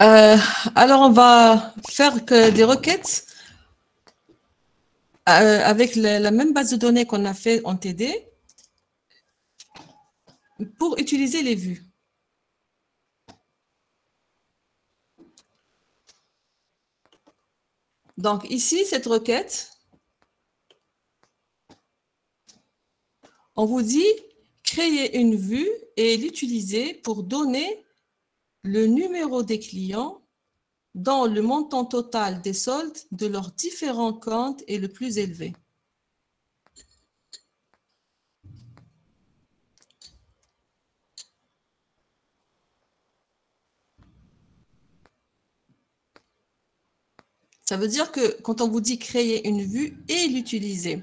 Euh, alors, on va faire que des requêtes avec la même base de données qu'on a fait en TD pour utiliser les vues. Donc, ici, cette requête, on vous dit créer une vue et l'utiliser pour donner le numéro des clients dont le montant total des soldes de leurs différents comptes est le plus élevé. Ça veut dire que quand on vous dit créer une vue et l'utiliser,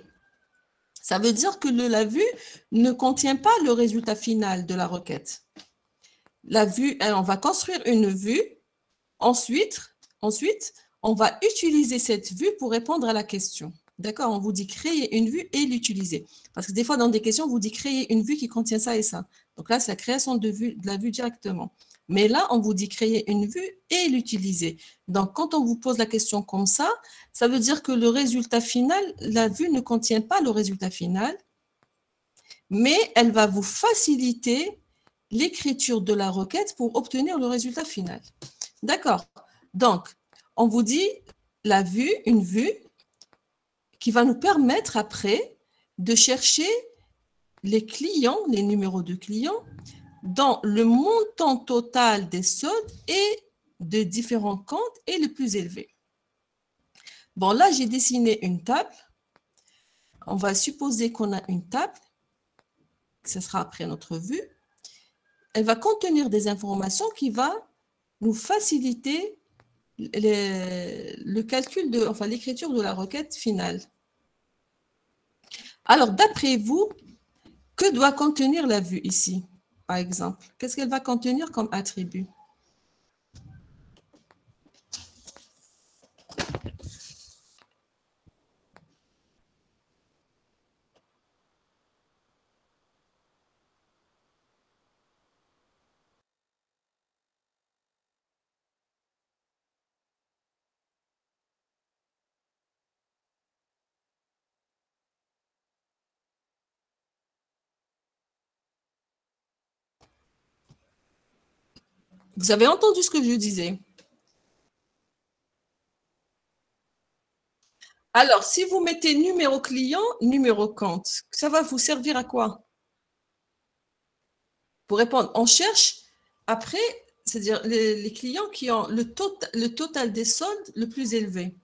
ça veut dire que la vue ne contient pas le résultat final de la requête. La vue, on va construire une vue. Ensuite, on va utiliser cette vue pour répondre à la question. D'accord? On vous dit créer une vue et l'utiliser. Parce que des fois, dans des questions, on vous dit créer une vue qui contient ça et ça. Donc là, c'est la création de la vue directement. Mais là, on vous dit créer une vue et l'utiliser. Donc, quand on vous pose la question comme ça veut dire que le résultat final, la vue ne contient pas le résultat final, mais elle va vous faciliter l'écriture de la requête pour obtenir le résultat final. D'accord. Donc, on vous dit la vue, une vue qui va nous permettre après de chercher les clients, les numéros de clients, dans le montant total des soldes et de différents comptes est le plus élevé. Bon, là, j'ai dessiné une table. On va supposer qu'on a une table. Ce sera après notre vue. Elle va contenir des informations qui vont nous faciliter le calcul enfin l'écriture de la requête finale. Alors, d'après vous, que doit contenir la vue ici, par exemple? Qu'est-ce qu'elle va contenir comme attribut? Vous avez entendu ce que je disais? Alors, si vous mettez numéro client, numéro compte, ça va vous servir à quoi? Pour répondre, on cherche après, c'est-à-dire les clients qui ont le total des soldes le plus élevé.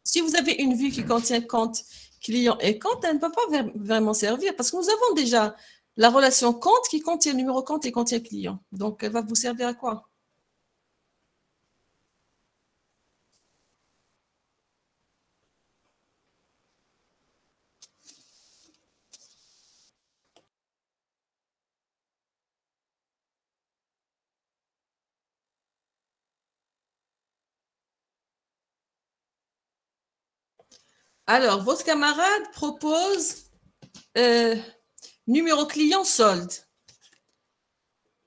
Si vous avez une vue qui contient compte, client et compte, elle ne peut pas vraiment servir parce que nous avons déjà la relation compte qui contient numéro compte et contient client. Donc, elle va vous servir à quoi? Alors, votre camarade propose euh, numéro client solde.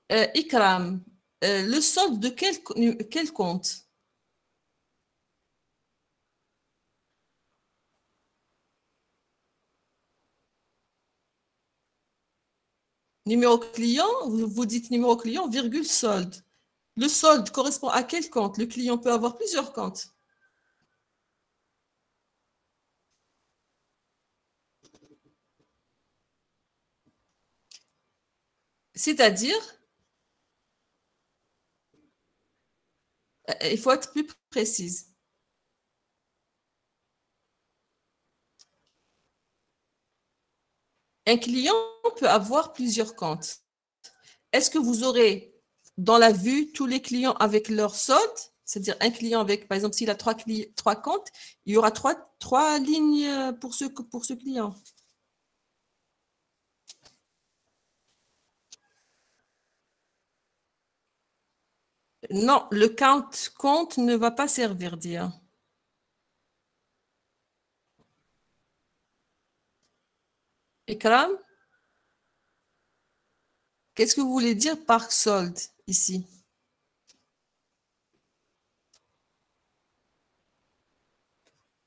Ikram, le solde de quel compte? Numéro client, vous dites numéro client, virgule solde. Le solde correspond à quel compte? Le client peut avoir plusieurs comptes. C'est-à-dire, il faut être plus précise. Un client peut avoir plusieurs comptes. Est-ce que vous aurez dans la vue tous les clients avec leur solde? C'est-à-dire un client avec, par exemple, s'il a trois comptes, il y aura trois lignes pour ce client. Non, le compte ne va pas servir, dire. Ikram, qu'est-ce que vous voulez dire par solde ici?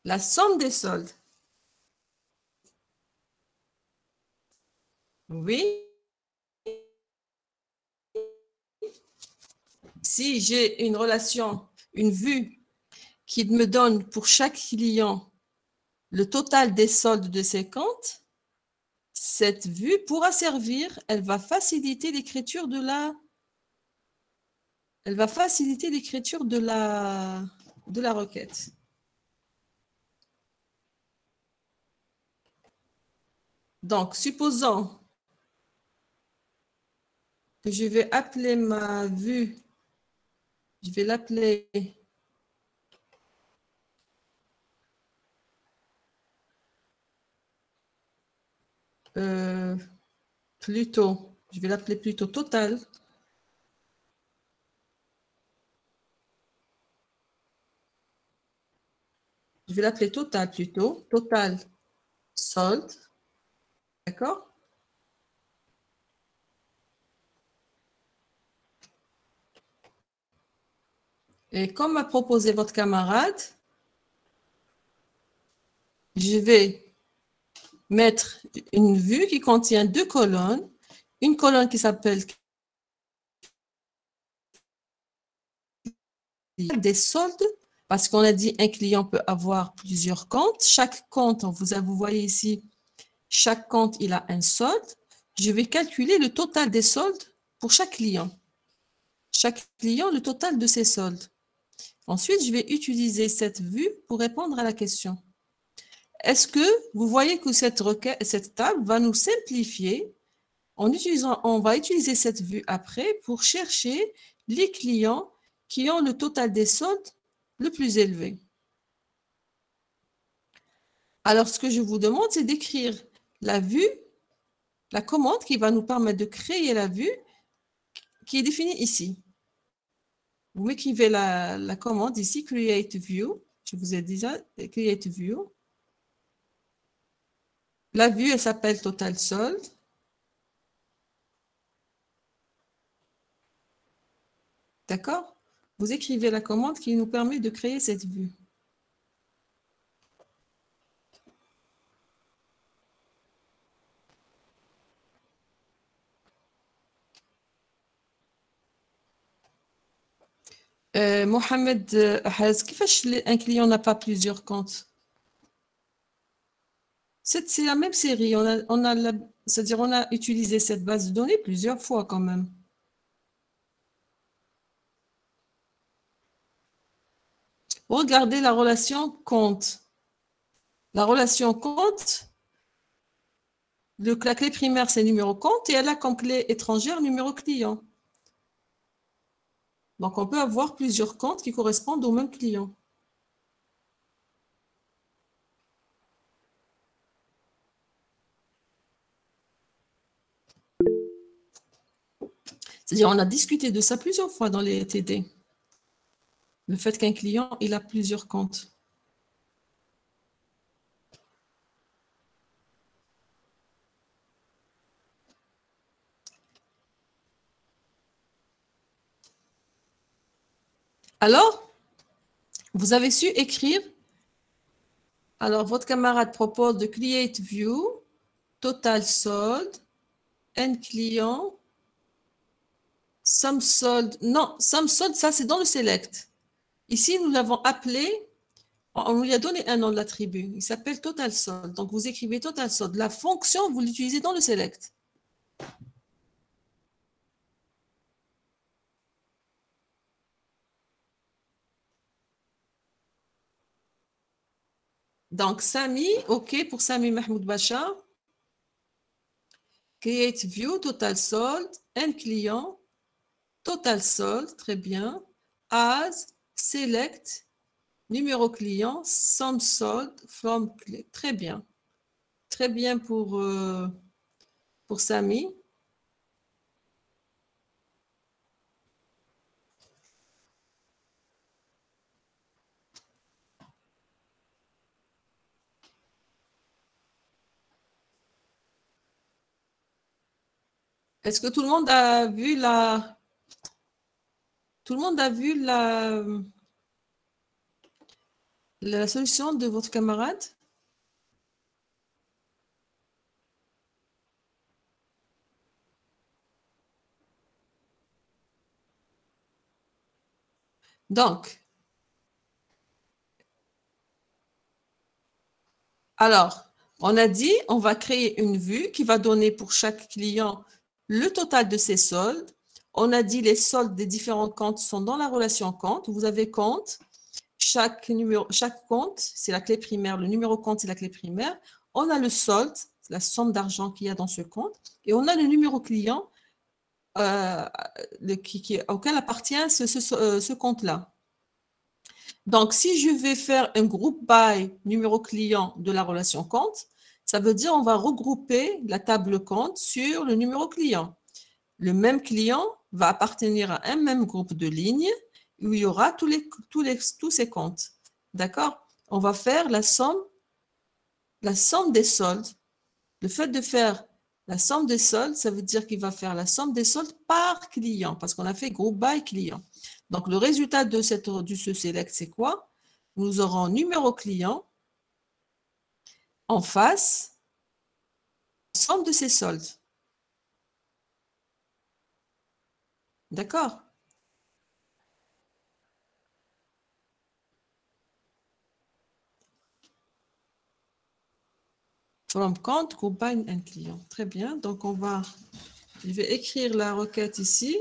La somme des soldes. Oui. Si j'ai une relation, une vue qui me donne pour chaque client le total des soldes de ses comptes, cette vue pourra servir, elle va faciliter l'écriture de la requête. Donc, supposons que je vais appeler ma vue, je vais l'appeler plutôt, je vais l'appeler plutôt total. Je vais l'appeler total plutôt, total solde, d'accord? Et comme a proposé votre camarade, je vais mettre une vue qui contient deux colonnes, une colonne qui s'appelle des soldes, parce qu'on a dit un client peut avoir plusieurs comptes. Chaque compte, vous voyez ici, chaque compte, il a un solde. Je vais calculer le total des soldes pour chaque client. Chaque client, le total de ses soldes. Ensuite, je vais utiliser cette vue pour répondre à la question. Est-ce que vous voyez que cette table va nous simplifier on va utiliser cette vue après pour chercher les clients qui ont le total des soldes le plus élevé. Alors, ce que je vous demande, c'est d'écrire la vue, la commande qui va nous permettre de créer la vue qui est définie ici. Vous m'écrivez la commande ici, Create View. Je vous ai dit ça, Create View. La vue, elle s'appelle Total Solde. D'accord? Vous écrivez la commande qui nous permet de créer cette vue. Mohamed Haz, un client n'a pas plusieurs comptes? C'est la même série. C'est-à-dire on a utilisé cette base de données plusieurs fois quand même. Regardez la relation compte. La relation compte, la clé primaire, c'est numéro compte et elle a comme clé étrangère numéro client. Donc, on peut avoir plusieurs comptes qui correspondent au même client. C'est-à-dire, on a discuté de ça plusieurs fois dans les TD. Le fait qu'un client, il a plusieurs comptes. Alors, vous avez su écrire. Alors, votre camarade propose de create view, total sold, end client, sum sold. Non, sum sold, ça c'est dans le select. Ici, nous l'avons appelé, on lui a donné un nom de l'attribut. Il s'appelle total sold. Donc, vous écrivez total sold. La fonction, vous l'utilisez dans le select. Donc, Sami, OK pour Sami Mahmoud Bachar. Create view, total sold, end client, total sold, très bien. As, select, numéro client, sum sold, from, très bien. Très bien pour Sami. Est-ce que tout le monde a vu la... Tout le monde a vu La solution de votre camarade? Donc, alors, on a dit, on va créer une vue qui va donner pour chaque client le total de ses soldes. On a dit les soldes des différents comptes sont dans la relation compte. Vous avez compte, chaque compte, c'est la clé primaire. Le numéro compte, c'est la clé primaire. On a le solde, la somme d'argent qu'il y a dans ce compte. Et on a le numéro client euh, auquel appartient ce compte-là. Donc, si je vais faire un groupe by numéro client de la relation compte, ça veut dire on va regrouper la table compte sur le numéro client. Le même client va appartenir à un même groupe de lignes où il y aura tous ces comptes. D'accord? On va faire la somme des soldes. Le fait de faire la somme des soldes, ça veut dire qu'il va faire la somme des soldes par client parce qu'on a fait groupe by client. Donc, le résultat de ce select, c'est quoi? Nous aurons numéro client en face, somme de ses soldes. D'accord? From compte, group by un client. Très bien. Donc, je vais écrire la requête ici.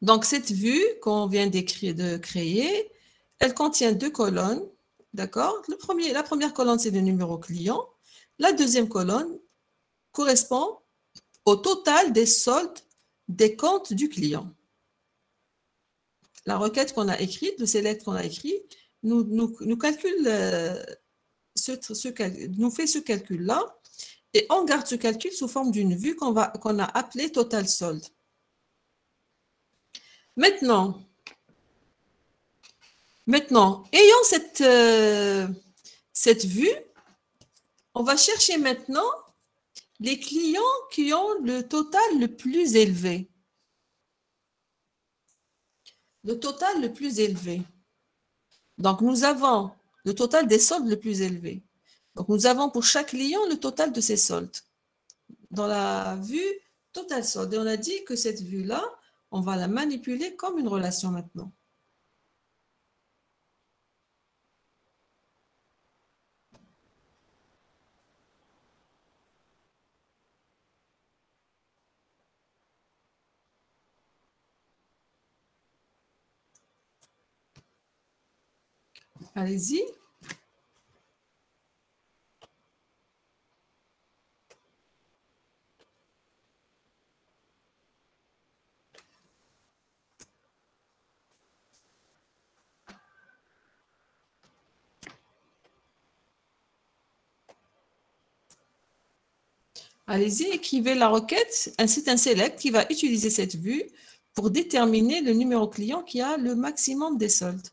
Donc, cette vue qu'on vient de créer, elle contient deux colonnes. D'accord? La première colonne, c'est le numéro client. La deuxième colonne correspond au total des soldes des comptes du client. La requête qu'on a écrite, le select qu'on a écrit, nous calcule, nous fait ce calcul-là et on garde ce calcul sous forme d'une vue qu'on a appelée total solde. Maintenant, ayant cette vue, on va chercher maintenant les clients qui ont le total le plus élevé. Le total le plus élevé. Donc, nous avons le total des soldes le plus élevé. Donc, nous avons pour chaque client le total de ses soldes. Dans la vue total solde. Et on a dit que cette vue-là, on va la manipuler comme une relation maintenant. Allez-y. Allez-y, écrivez la requête. C'est un select qui va utiliser cette vue pour déterminer le numéro client qui a le maximum des soldes.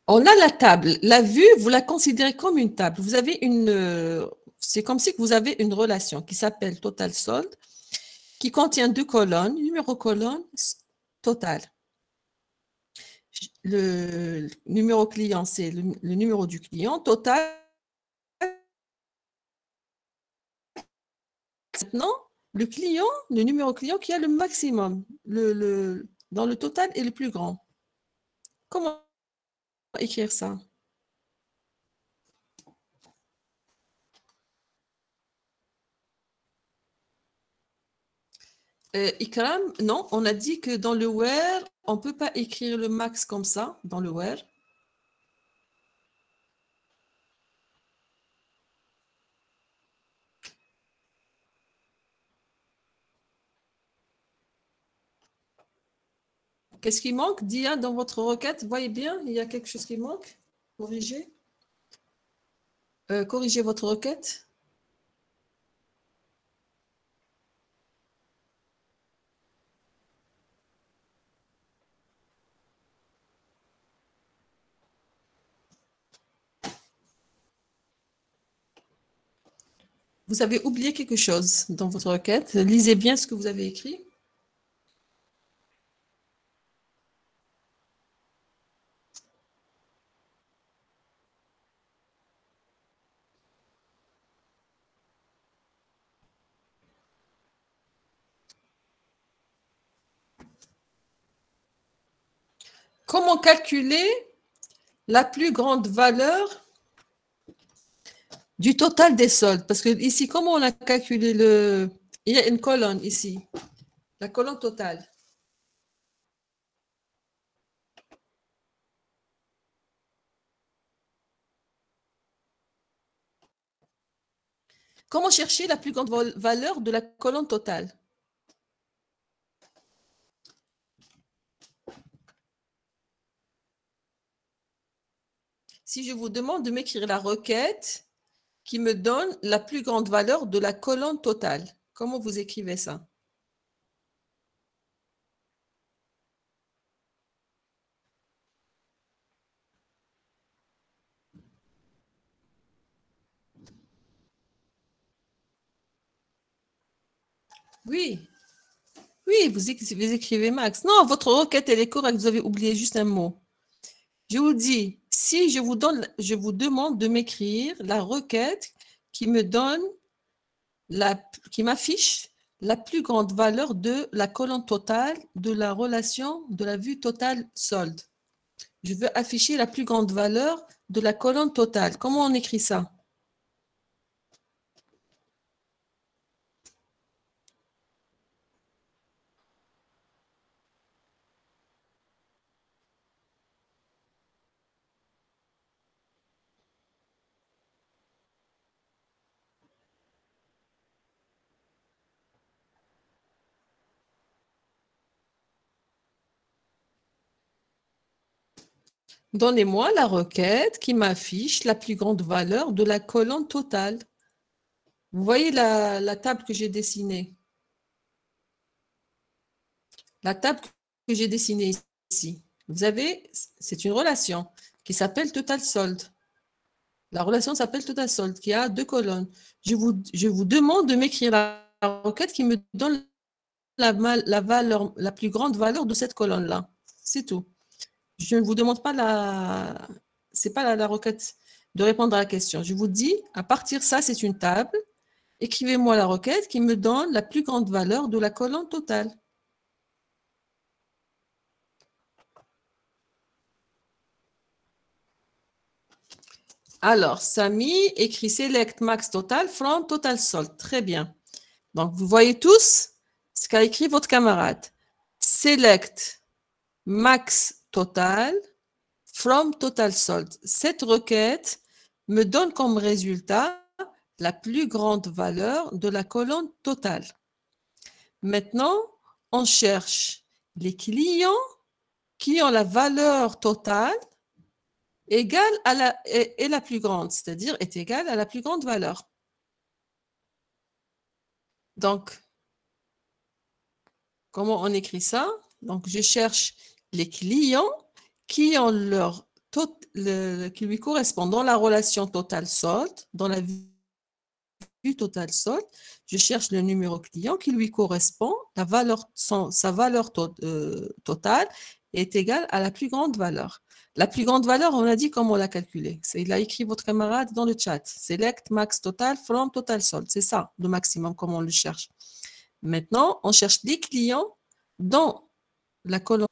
On a la table. La vue, vous la considérez comme une table. Vous avez c'est comme si vous avez une relation qui s'appelle total solde, qui contient deux colonnes, numéro colonne, total. Le numéro client, c'est le numéro du client, total. Maintenant, le numéro client qui a le maximum, dans le total est le plus grand. Comment écrire ça? Ikram, non, on a dit que dans le where, on ne peut pas écrire le max comme ça, dans le where. Qu'est-ce qui manque? Dia, dans votre requête, voyez bien, il y a quelque chose qui manque. Corrigez. Corrigez votre requête. Vous avez oublié quelque chose dans votre requête. Lisez bien ce que vous avez écrit. Comment calculer la plus grande valeur du total des soldes? Parce que ici, comment on a calculé le... Il y a une colonne ici, la colonne totale. Comment chercher la plus grande valeur de la colonne totale? Si je vous demande de m'écrire la requête qui me donne la plus grande valeur de la colonne totale, comment vous écrivez ça? Oui, oui, vous écrivez max. Non, votre requête, elle est correcte, vous avez oublié juste un mot. Je vous dis, si je vous demande de m'écrire la requête qui me donne, qui m'affiche la plus grande valeur de la colonne totale de la relation de la vue totale solde. Je veux afficher la plus grande valeur de la colonne totale. Comment on écrit ça? Donnez-moi la requête qui m'affiche la plus grande valeur de la colonne totale. Vous voyez la table que j'ai dessinée? La table que j'ai dessinée ici. Vous avez, c'est une relation qui s'appelle total solde. La relation s'appelle total solde, qui a deux colonnes. Je vous demande de m'écrire la requête qui me donne la plus grande valeur de cette colonne-là. C'est tout. Je ne vous demande pas c'est pas la requête de répondre à la question. Je vous dis, à partir de ça, c'est une table. Écrivez-moi la requête qui me donne la plus grande valeur de la colonne totale. Alors, Samy écrit select max total from total solde. Très bien. Donc, vous voyez tous ce qu'a écrit votre camarade. Select max total from total solde. Cette requête me donne comme résultat la plus grande valeur de la colonne totale. Maintenant, on cherche les clients qui ont la valeur totale égale à la plus grande, c'est-à-dire est égale à la plus grande valeur. Donc, comment on écrit ça? Donc, je cherche les clients qui ont leur qui lui correspond dans la relation total-solde, dans la vue total-solde, je cherche le numéro client qui lui correspond, sa valeur totale est égale à la plus grande valeur. La plus grande valeur, on a dit comment la calculer. Il a écrit votre camarade dans le chat. Select max total from total solde. C'est ça, le maximum, comment on le cherche. Maintenant, on cherche des clients dans la colonne.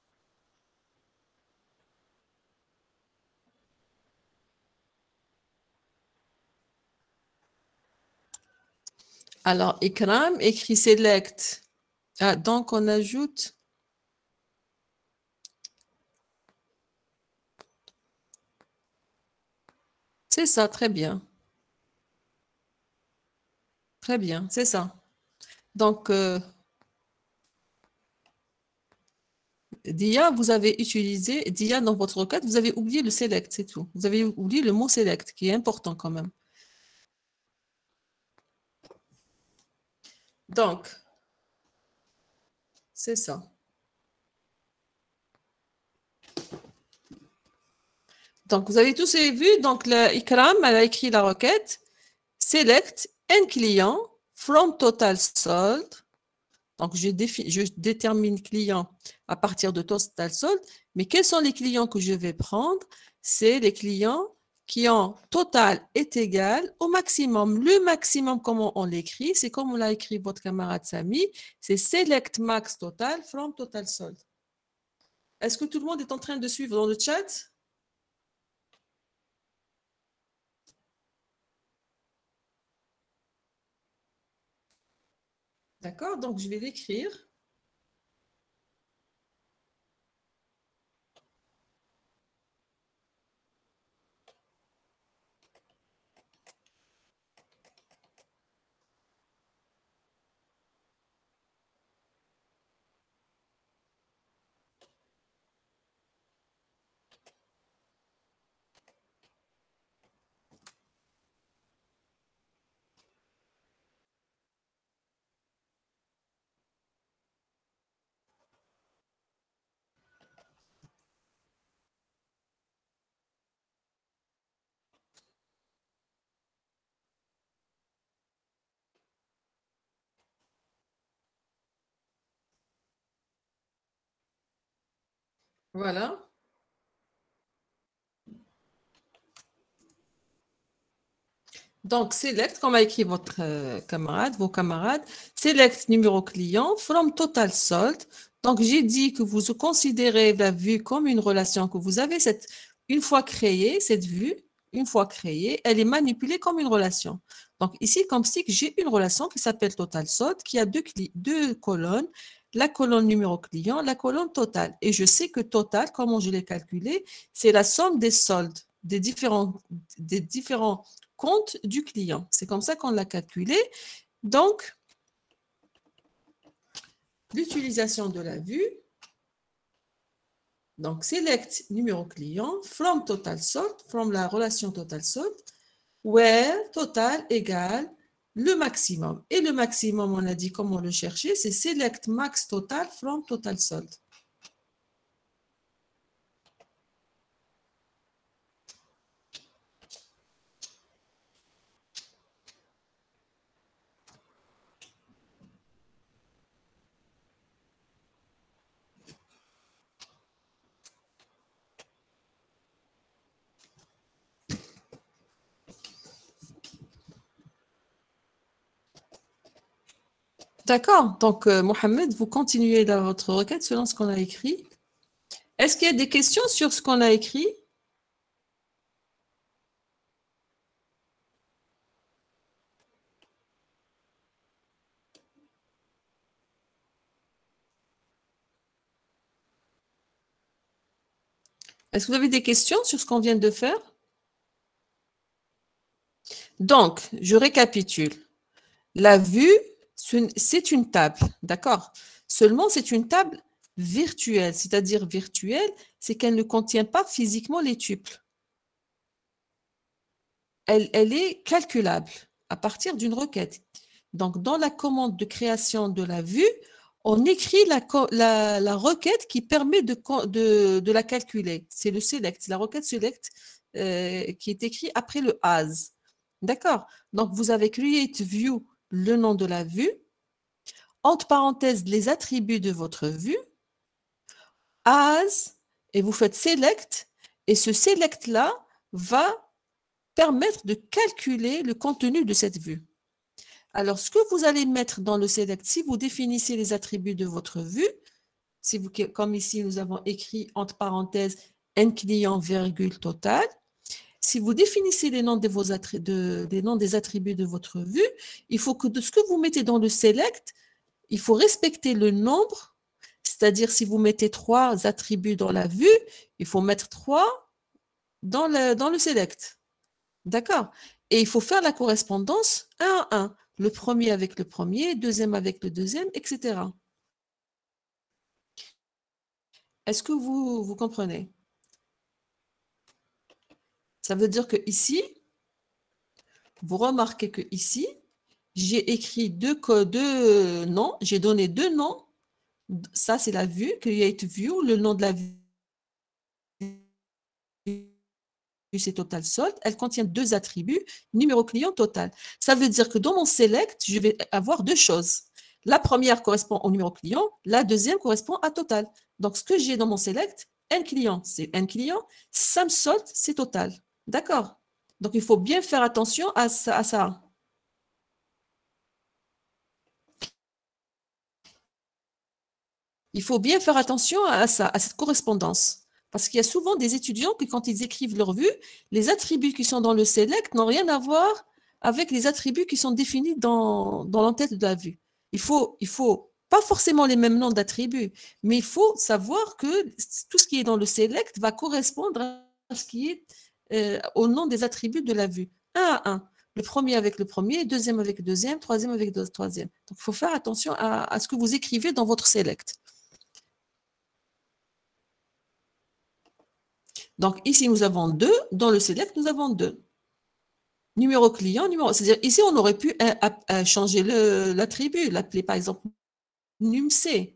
Alors, Ikram écrit select. Ah, donc, on ajoute. C'est ça, très bien. Très bien, c'est ça. Donc, Dia, vous avez utilisé, Dia, dans votre requête, vous avez oublié le select, c'est tout. Vous avez oublié le mot select, qui est important quand même. Donc, c'est ça. Donc, vous avez tous vu, donc Ikram, elle a écrit la requête, select un client from total sold. Donc, je détermine client à partir de total sold, mais quels sont les clients que je vais prendre? C'est les clients qui ont total est égal au maximum. Le maximum, comment on l'écrit? C'est comme on l'a écrit votre camarade Samy, c'est select max total from total sold. Est-ce que tout le monde est en train de suivre dans le chat? D'accord, donc je vais l'écrire. Voilà. Donc, select, comme a écrit votre camarade, vos camarades, select numéro client from total sold. Donc, j'ai dit que vous considérez la vue comme une relation que vous avez une fois créée, cette vue, une fois créée, elle est manipulée comme une relation. Donc, ici, comme si j'ai une relation qui s'appelle total sold, qui a deux colonnes, la colonne numéro client, la colonne total. Et je sais que total, comment je l'ai calculé, c'est la somme des soldes des différents compte du client. C'est comme ça qu'on l'a calculé. Donc, l'utilisation de la vue, donc select numéro client from total sold, from la relation total sold, where total égale le maximum. Et le maximum, on a dit comment le chercher, c'est select max total from total sold. D'accord. Donc, Mohamed, vous continuez dans votre requête selon ce qu'on a écrit. Est-ce qu'il y a des questions sur ce qu'on a écrit? Est-ce que vous avez des questions sur ce qu'on vient de faire? Donc, je récapitule. La vue, c'est une table, d'accord? Seulement, c'est une table virtuelle, c'est-à-dire virtuelle, c'est qu'elle ne contient pas physiquement les tuples. Elle est calculable à partir d'une requête. Donc, dans la commande de création de la vue, on écrit la requête qui permet de la calculer. C'est le select, la requête select qui est écrit après le as. D'accord? Donc, vous avez create view, le nom de la vue, entre parenthèses, les attributs de votre vue, as, et vous faites select, et ce select-là va permettre de calculer le contenu de cette vue. Alors, ce que vous allez mettre dans le select, si vous définissez les attributs de votre vue, si vous, comme ici, nous avons écrit entre parenthèses n client, virgule, total. Si vous définissez les noms, des noms des attributs de votre vue, il faut que de ce que vous mettez dans le select, il faut respecter le nombre, c'est-à-dire si vous mettez 3 attributs dans la vue, il faut mettre 3 dans le select. D'accord? Et il faut faire la correspondance 1 à 1. Le premier avec le premier, deuxième avec le deuxième, etc. Est-ce que vous comprenez? Ça veut dire que ici, vous remarquez que ici, j'ai écrit deux noms, j'ai donné 2 noms. Ça, c'est la vue, create view, le nom de la vue, c'est total sold. Elle contient 2 attributs, numéro client total. Ça veut dire que dans mon select, je vais avoir 2 choses. La première correspond au numéro client, la deuxième correspond à total. Donc, ce que j'ai dans mon select, n client, c'est n client, sum sold, c'est total. D'accord? Donc, il faut bien faire attention à ça. Il faut bien faire attention à ça, à cette correspondance. Parce qu'il y a souvent des étudiants qui, quand ils écrivent leur vue, les attributs qui sont dans le select n'ont rien à voir avec les attributs qui sont définis dans l'entête de la vue. Il faut pas forcément les mêmes noms d'attributs, mais il faut savoir que tout ce qui est dans le select va correspondre à ce qui est au nom des attributs de la vue, 1 à 1. Le premier avec le premier, deuxième avec le deuxième, troisième avec le troisième. Donc, il faut faire attention à ce que vous écrivez dans votre select. Donc, ici, nous avons 2. Dans le select, nous avons 2. Numéro client, c'est-à-dire ici, on aurait pu changer l'attribut, l'appeler par exemple numC.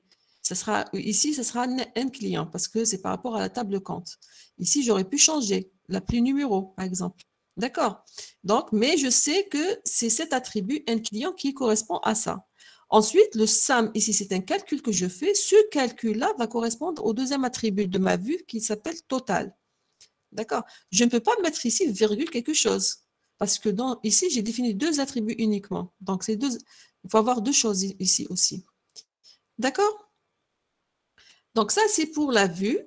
Ici, ce sera n client parce que c'est par rapport à la table compte. Ici, j'aurais pu changer, l'appeler numéro, par exemple. D'accord? Donc, mais je sais que c'est cet attribut n client qui correspond à ça. Ensuite, le sum, ici, c'est un calcul que je fais. Ce calcul-là va correspondre au deuxième attribut de ma vue qui s'appelle total. D'accord? Je ne peux pas mettre ici virgule quelque chose. Parce que ici, j'ai défini 2 attributs uniquement. Donc, il faut avoir 2 choses ici aussi. D'accord? Donc, ça, c'est pour la vue.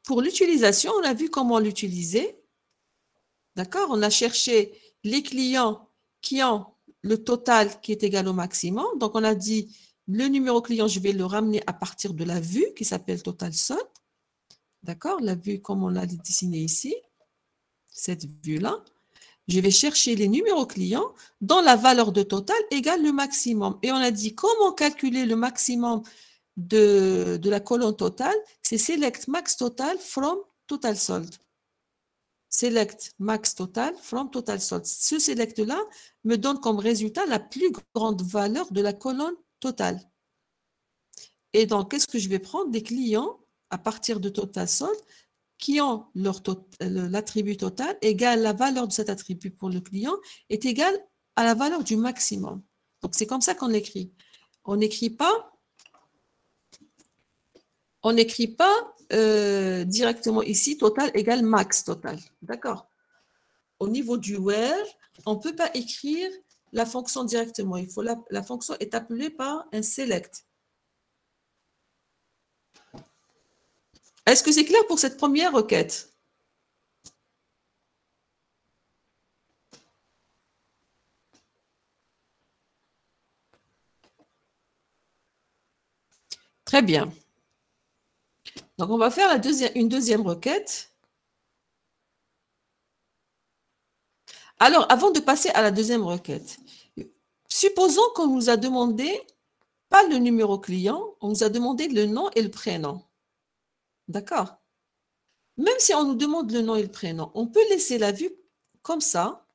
Pour l'utilisation, on a vu comment l'utiliser. D'accord? On a cherché les clients qui ont le total qui est égal au maximum. Donc, on a dit le numéro client, je vais le ramener à partir de la vue qui s'appelle total sold. D'accord? La vue comme on l'a dessiné ici, cette vue-là. Je vais chercher les numéros clients dont la valeur de total égale le maximum. Et on a dit comment calculer le maximum de la colonne totale, c'est select max total from total sold. Select max total from total sold. Ce select-là me donne comme résultat la plus grande valeur de la colonne totale. Et donc, qu'est-ce que je vais prendre? Des clients à partir de total sold qui ont l'attribut total égal la valeur de cet attribut pour le client est égal à la valeur du maximum. Donc, c'est comme ça qu'on écrit. On n'écrit pas directement ici total égale max total. D'accord? Au niveau du where, on ne peut pas écrire la fonction directement. La fonction est appelée par un select. Est-ce que c'est clair pour cette première requête? Très bien. Donc, on va faire une deuxième requête. Alors, avant de passer à la deuxième requête, supposons qu'on nous a demandé, pas le numéro client, on nous a demandé le nom et le prénom. D'accord? Même si on nous demande le nom et le prénom, on peut laisser la vue comme ça.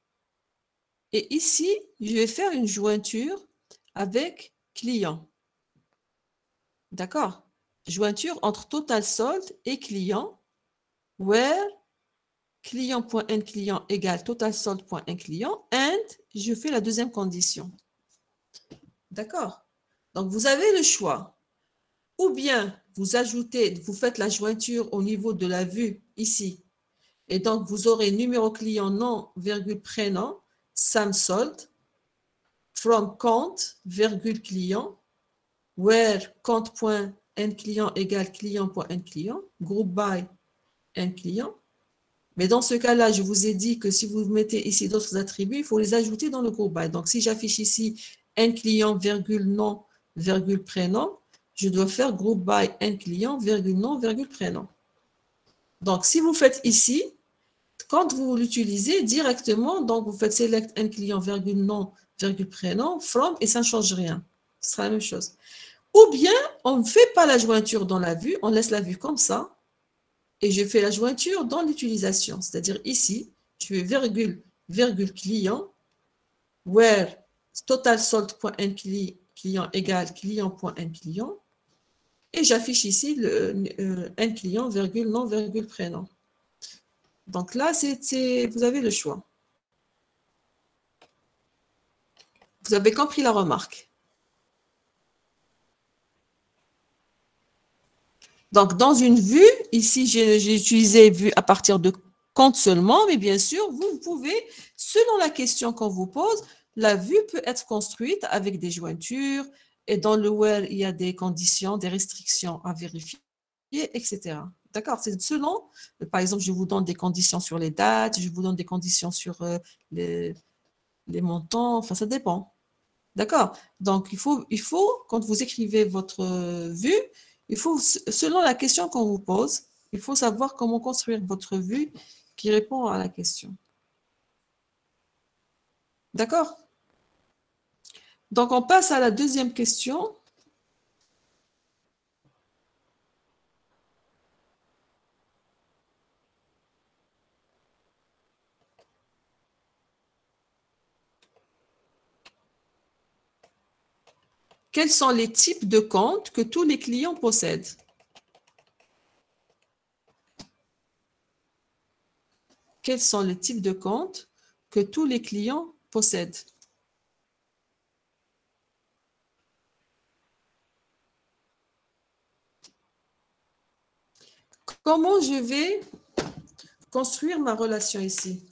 Et ici, je vais faire une jointure avec client. D'accord? Jointure entre total solde et client, where client.n client égale total solde.n client, and je fais la deuxième condition. D'accord? Donc, vous avez le choix. Ou bien, vous ajoutez, vous faites la jointure au niveau de la vue ici. Et donc, vous aurez numéro client, nom, virgule prénom, Sam solde, from compte, virgule client, where compte.n client égale client.n client, group by n client. Mais dans ce cas-là, je vous ai dit que si vous mettez ici d'autres attributs, il faut les ajouter dans le group by. Donc, si j'affiche ici n client, virgule nom, virgule prénom, je dois faire group by n client, virgule nom, virgule prénom. Donc, si vous faites ici, quand vous l'utilisez directement, donc vous faites select n client, virgule nom, virgule prénom, from, et ça ne change rien. Ce sera la même chose. Ou bien, on ne fait pas la jointure dans la vue, on laisse la vue comme ça, et je fais la jointure dans l'utilisation. C'est-à-dire ici, je fais virgule, virgule client, where total solde.n client égale client.n client, et j'affiche ici le n client, virgule nom, virgule prénom. Donc là, vous avez le choix. Vous avez compris la remarque. Donc, dans une vue, ici, j'ai utilisé vue à partir de compte seulement, mais bien sûr, vous pouvez, selon la question qu'on vous pose, la vue peut être construite avec des jointures, et dans le where, il y a des conditions, des restrictions à vérifier, etc. D'accord? C'est selon, par exemple, je vous donne des conditions sur les dates, je vous donne des conditions sur les montants, enfin, ça dépend. D'accord? Donc, il faut, quand vous écrivez votre vue, il faut, selon la question qu'on vous pose, il faut savoir comment construire votre vue qui répond à la question. D'accord? Donc, on passe à la deuxième question. Quels sont les types de comptes que tous les clients possèdent? Quels sont les types de comptes que tous les clients possèdent? Comment je vais construire ma relation ici?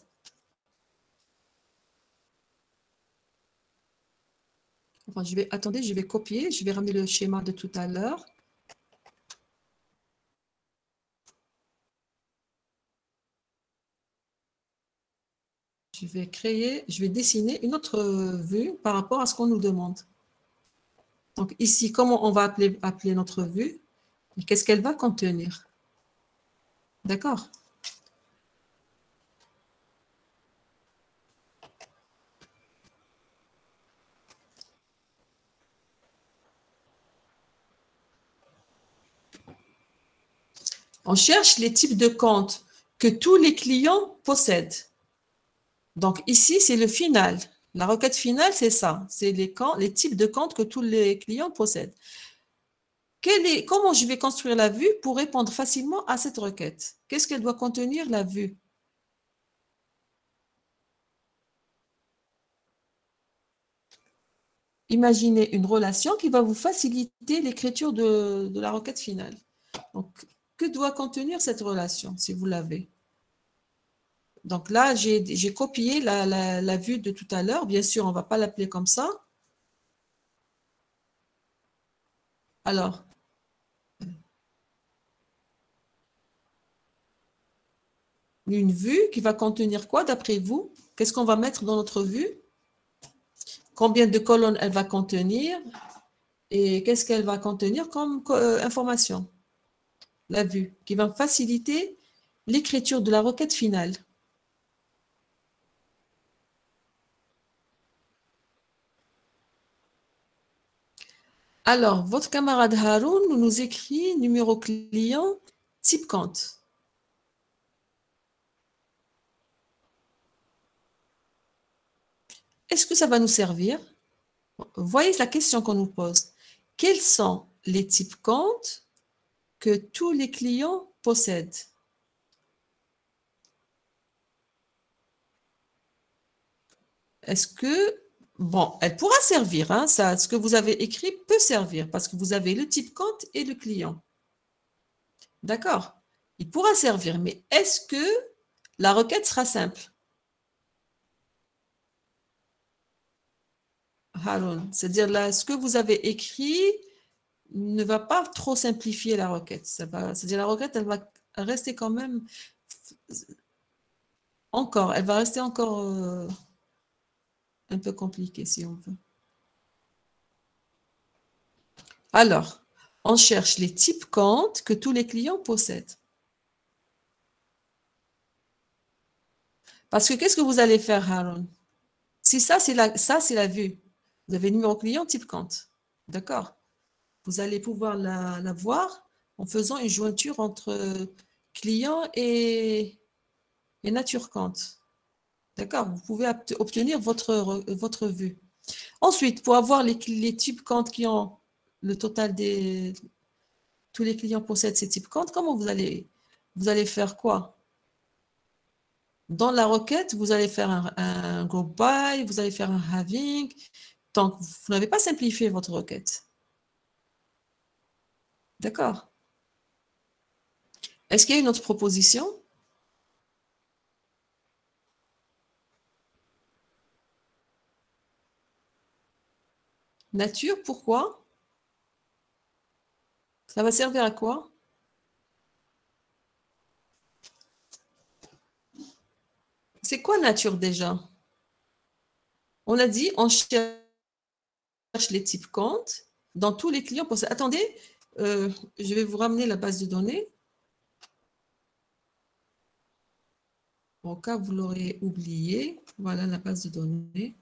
Enfin, attendez, je vais copier, je vais ramener le schéma de tout à l'heure. Je vais dessiner une autre vue par rapport à ce qu'on nous demande. Donc ici, comment on va appeler notre vue? Qu'est-ce qu'elle va contenir? D'accord? On cherche les types de comptes que tous les clients possèdent. Donc ici, c'est le final. La requête finale, c'est ça. C'est les types de comptes que tous les clients possèdent. Comment je vais construire la vue pour répondre facilement à cette requête? Qu'est-ce qu'elle doit contenir, la vue? Imaginez une relation qui va vous faciliter l'écriture de la requête finale. Donc, que doit contenir cette relation, si vous l'avez? Donc là, j'ai copié la vue de tout à l'heure. Bien sûr, on ne va pas l'appeler comme ça. Alors, une vue qui va contenir quoi d'après vous? Qu'est-ce qu'on va mettre dans notre vue? Combien de colonnes elle va contenir? Et qu'est-ce qu'elle va contenir comme information? La vue, qui va faciliter l'écriture de la requête finale. Alors, votre camarade Haroun nous écrit numéro client, type compte. Est-ce que ça va nous servir? Voyez la question qu'on nous pose. Quels sont les types comptes que tous les clients possèdent? Est-ce que, bon, elle pourra servir, hein, ça, ce que vous avez écrit peut servir parce que vous avez le type compte et le client. D'accord? Il pourra servir, mais est-ce que la requête sera simple? Haroun, c'est-à-dire là, ce que vous avez écrit ne va pas trop simplifier la requête. C'est-à-dire la requête, elle va rester quand même encore, elle va rester encore un peu compliquée si on veut. Alors, on cherche les types comptes que tous les clients possèdent. Parce que qu'est-ce que vous allez faire, Haroun? Si ça, c'est la vue. Vous avez numéro client, type compte. D'accord? Vous allez pouvoir la voir en faisant une jointure entre client et nature compte. D'accord? Vous pouvez obtenir votre vue. Ensuite, pour avoir les types comptes qui ont le total des... Tous les clients possèdent ces types comptes, comment vous allez faire quoi? Dans la requête, vous allez faire un group by, vous allez faire un having. Donc, vous n'avez pas simplifié votre requête. D'accord? Est-ce qu'il y a une autre proposition? Nature, pourquoi? Ça va servir à quoi? C'est quoi nature déjà? On a dit, on cherche les types comptes dans tous les clients. Attendez, je vais vous ramener la base de données. Au cas où vous l'aurez oublié, voilà la base de données.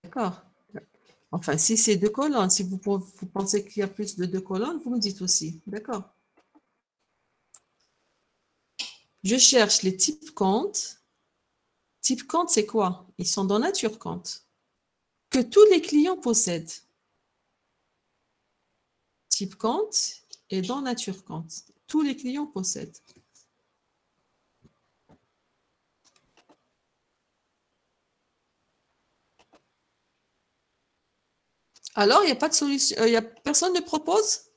D'accord. Enfin, si c'est deux colonnes, si vous pensez qu'il y a plus de deux colonnes, vous me dites aussi. D'accord. Je cherche les types comptes. Type compte, c'est quoi? Ils sont dans nature compte. Que tous les clients possèdent. Type compte et dans nature compte. Tous les clients possèdent. Alors, il n'y a pas de solution. Personne ne propose?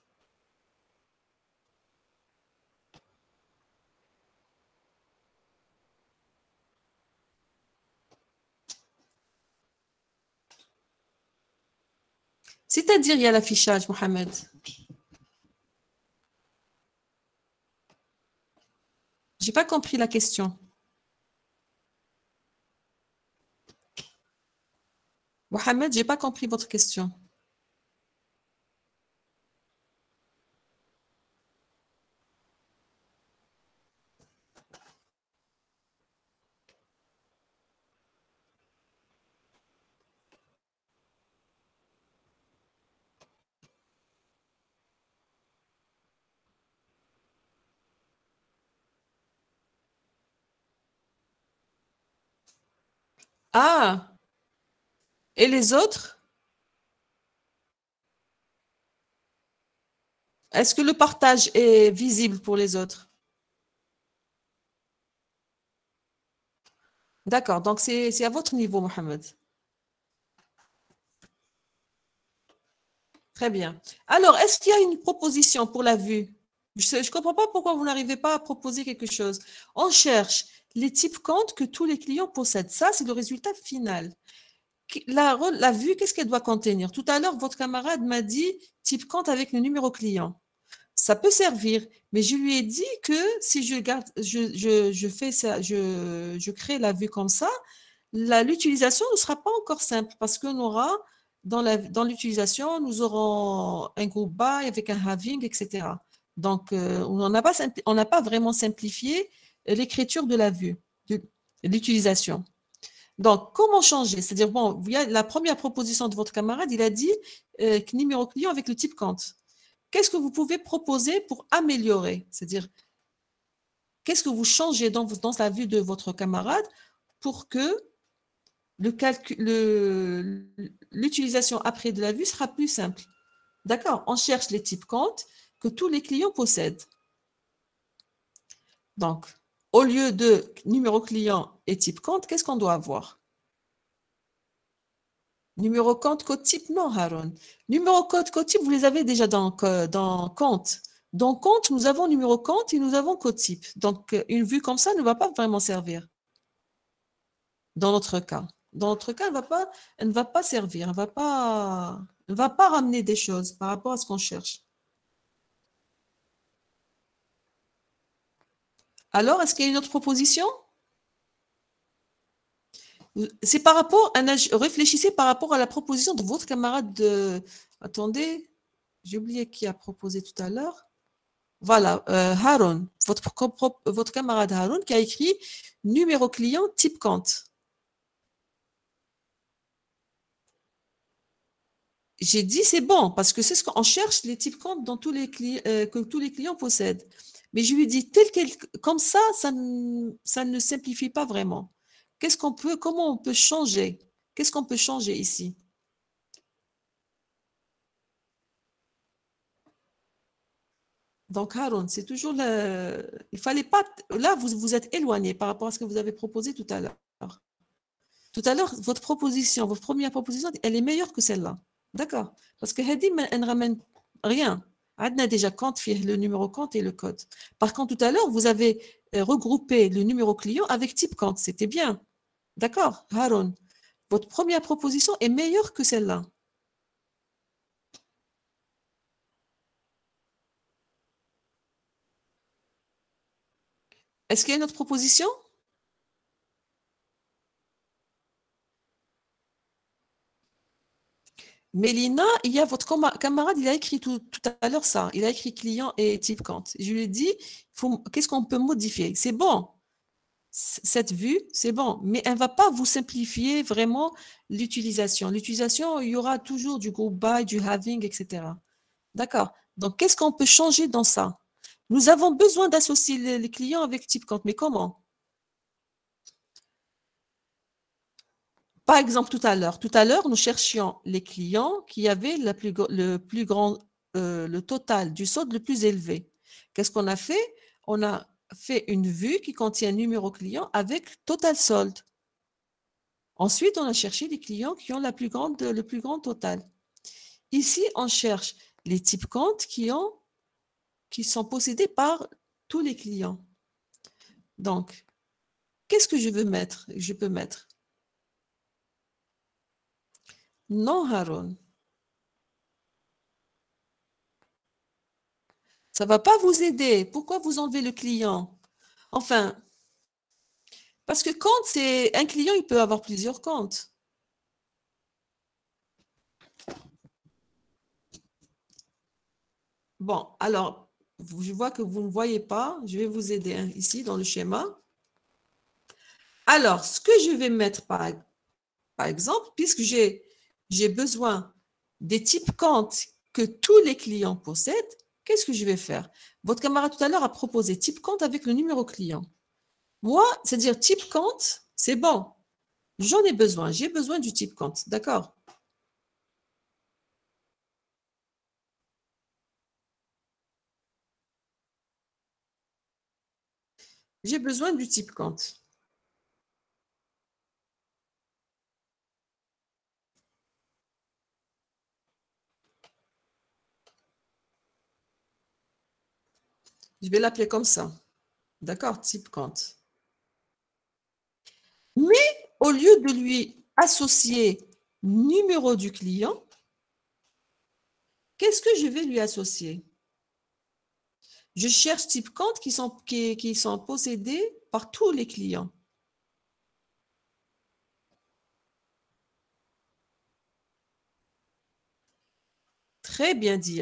C'est-à-dire, il y a l'affichage, Mohamed. Je n'ai pas compris la question. Mohamed, je n'ai pas compris votre question. Ah, et les autres? Est-ce que le partage est visible pour les autres? D'accord, donc c'est à votre niveau, Mohamed. Très bien. Alors, est-ce qu'il y a une proposition pour la vue? Je ne comprends pas pourquoi vous n'arrivez pas à proposer quelque chose. On cherche les types comptes que tous les clients possèdent. Ça, c'est le résultat final. La vue, qu'est-ce qu'elle doit contenir? Tout à l'heure, votre camarade m'a dit type compte avec le numéro client. Ça peut servir, mais je lui ai dit que si je garde, je fais ça, je crée la vue comme ça, l'utilisation ne sera pas encore simple parce qu'on aura dans l'utilisation, nous aurons un groupe by avec un having, etc. Donc, on n'a pas vraiment simplifié l'écriture de la vue, de l'utilisation. Donc, comment changer? C'est-à-dire, bon, la première proposition de votre camarade, il a dit numéro client avec le type compte. Qu'est-ce que vous pouvez proposer pour améliorer? C'est-à-dire, qu'est-ce que vous changez dans la vue de votre camarade pour que l'utilisation après de la vue sera plus simple? D'accord? On cherche les types comptes que tous les clients possèdent. Donc, au lieu de numéro client et type compte, qu'est-ce qu'on doit avoir? Numéro compte, code type, non, Haroun. Numéro code type, vous les avez déjà dans compte. Dans compte, nous avons numéro compte et nous avons code type. Donc, une vue comme ça ne va pas vraiment servir. Dans notre cas. Dans notre cas, elle ne va pas servir. Elle ne va pas ramener des choses par rapport à ce qu'on cherche. Alors, est-ce qu'il y a une autre proposition? C'est par rapport réfléchissez par rapport à la proposition de votre camarade de. Attendez, j'ai oublié qui a proposé tout à l'heure. Voilà, Haroun, votre camarade Haroun qui a écrit numéro client type compte. J'ai dit c'est bon parce que c'est ce qu'on cherche les types comptes dans que tous les clients possèdent. Mais je lui dis comme ça ne simplifie pas vraiment. Comment on peut changer? Qu'est-ce qu'on peut changer ici? Donc, Haroun, c'est toujours il fallait pas. Là, vous êtes éloigné par rapport à ce que vous avez proposé tout à l'heure. Tout à l'heure, votre première proposition, elle est meilleure que celle-là. D'accord? Parce que Hedi, elle ne ramène rien. On a déjà compte, le numéro compte et le code. Par contre, tout à l'heure, vous avez regroupé le numéro client avec type compte. C'était bien. D'accord, Haroun? Votre première proposition est meilleure que celle-là. Est-ce qu'il y a une autre proposition? Mélina, il y a votre camarade, il a écrit tout à l'heure ça. Il a écrit client et type compte. Je lui ai dit, qu'est-ce qu'on peut modifier? C'est bon. Cette vue, c'est bon, mais elle ne va pas vous simplifier vraiment l'utilisation. L'utilisation, il y aura toujours du group by, du having, etc. D'accord. Donc, qu'est-ce qu'on peut changer dans ça? Nous avons besoin d'associer les clients avec type compte, mais comment? Par exemple, tout à l'heure, nous cherchions les clients qui avaient le plus grand, le total du solde le plus élevé. Qu'est-ce qu'on a fait? On a fait une vue qui contient numéro client avec total solde. Ensuite, on a cherché les clients qui ont le plus grand total. Ici, on cherche les types comptes qui sont possédés par tous les clients. Donc, qu'est-ce que je veux mettre? Je peux mettre non, Haroun. Ça ne va pas vous aider. Pourquoi vous enlevez le client? Enfin, parce que compte, c'est un client, il peut avoir plusieurs comptes. Bon, alors, je vois que vous ne voyez pas. Je vais vous aider ici dans le schéma. Alors, ce que je vais mettre par exemple, puisque j'ai besoin des types comptes que tous les clients possèdent, qu'est-ce que je vais faire? Votre camarade tout à l'heure a proposé type compte avec le numéro client. Moi, c'est-à-dire type compte, c'est bon. J'en ai besoin. J'ai besoin du type compte. D'accord? J'ai besoin du type compte. Je vais l'appeler comme ça. D'accord? Type compte. Mais au lieu de lui associer numéro du client, qu'est-ce que je vais lui associer? Je cherche type compte qui sont possédés par tous les clients. Très bien dit.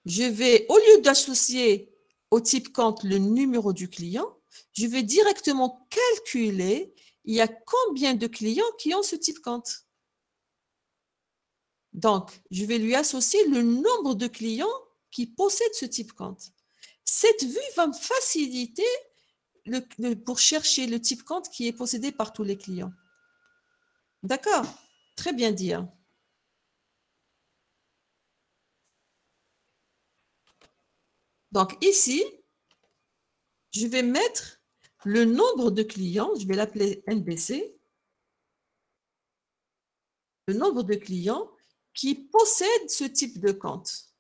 Je vais, au lieu d'associer au type compte le numéro du client, je vais directement calculer il y a combien de clients qui ont ce type compte. Donc, je vais lui associer le nombre de clients qui possèdent ce type compte. Cette vue va me faciliter pour chercher le type compte qui est possédé par tous les clients. D'accord? Très bien dit. Donc ici, je vais mettre le nombre de clients, je vais l'appeler NBC, le nombre de clients qui possèdent ce type de compte.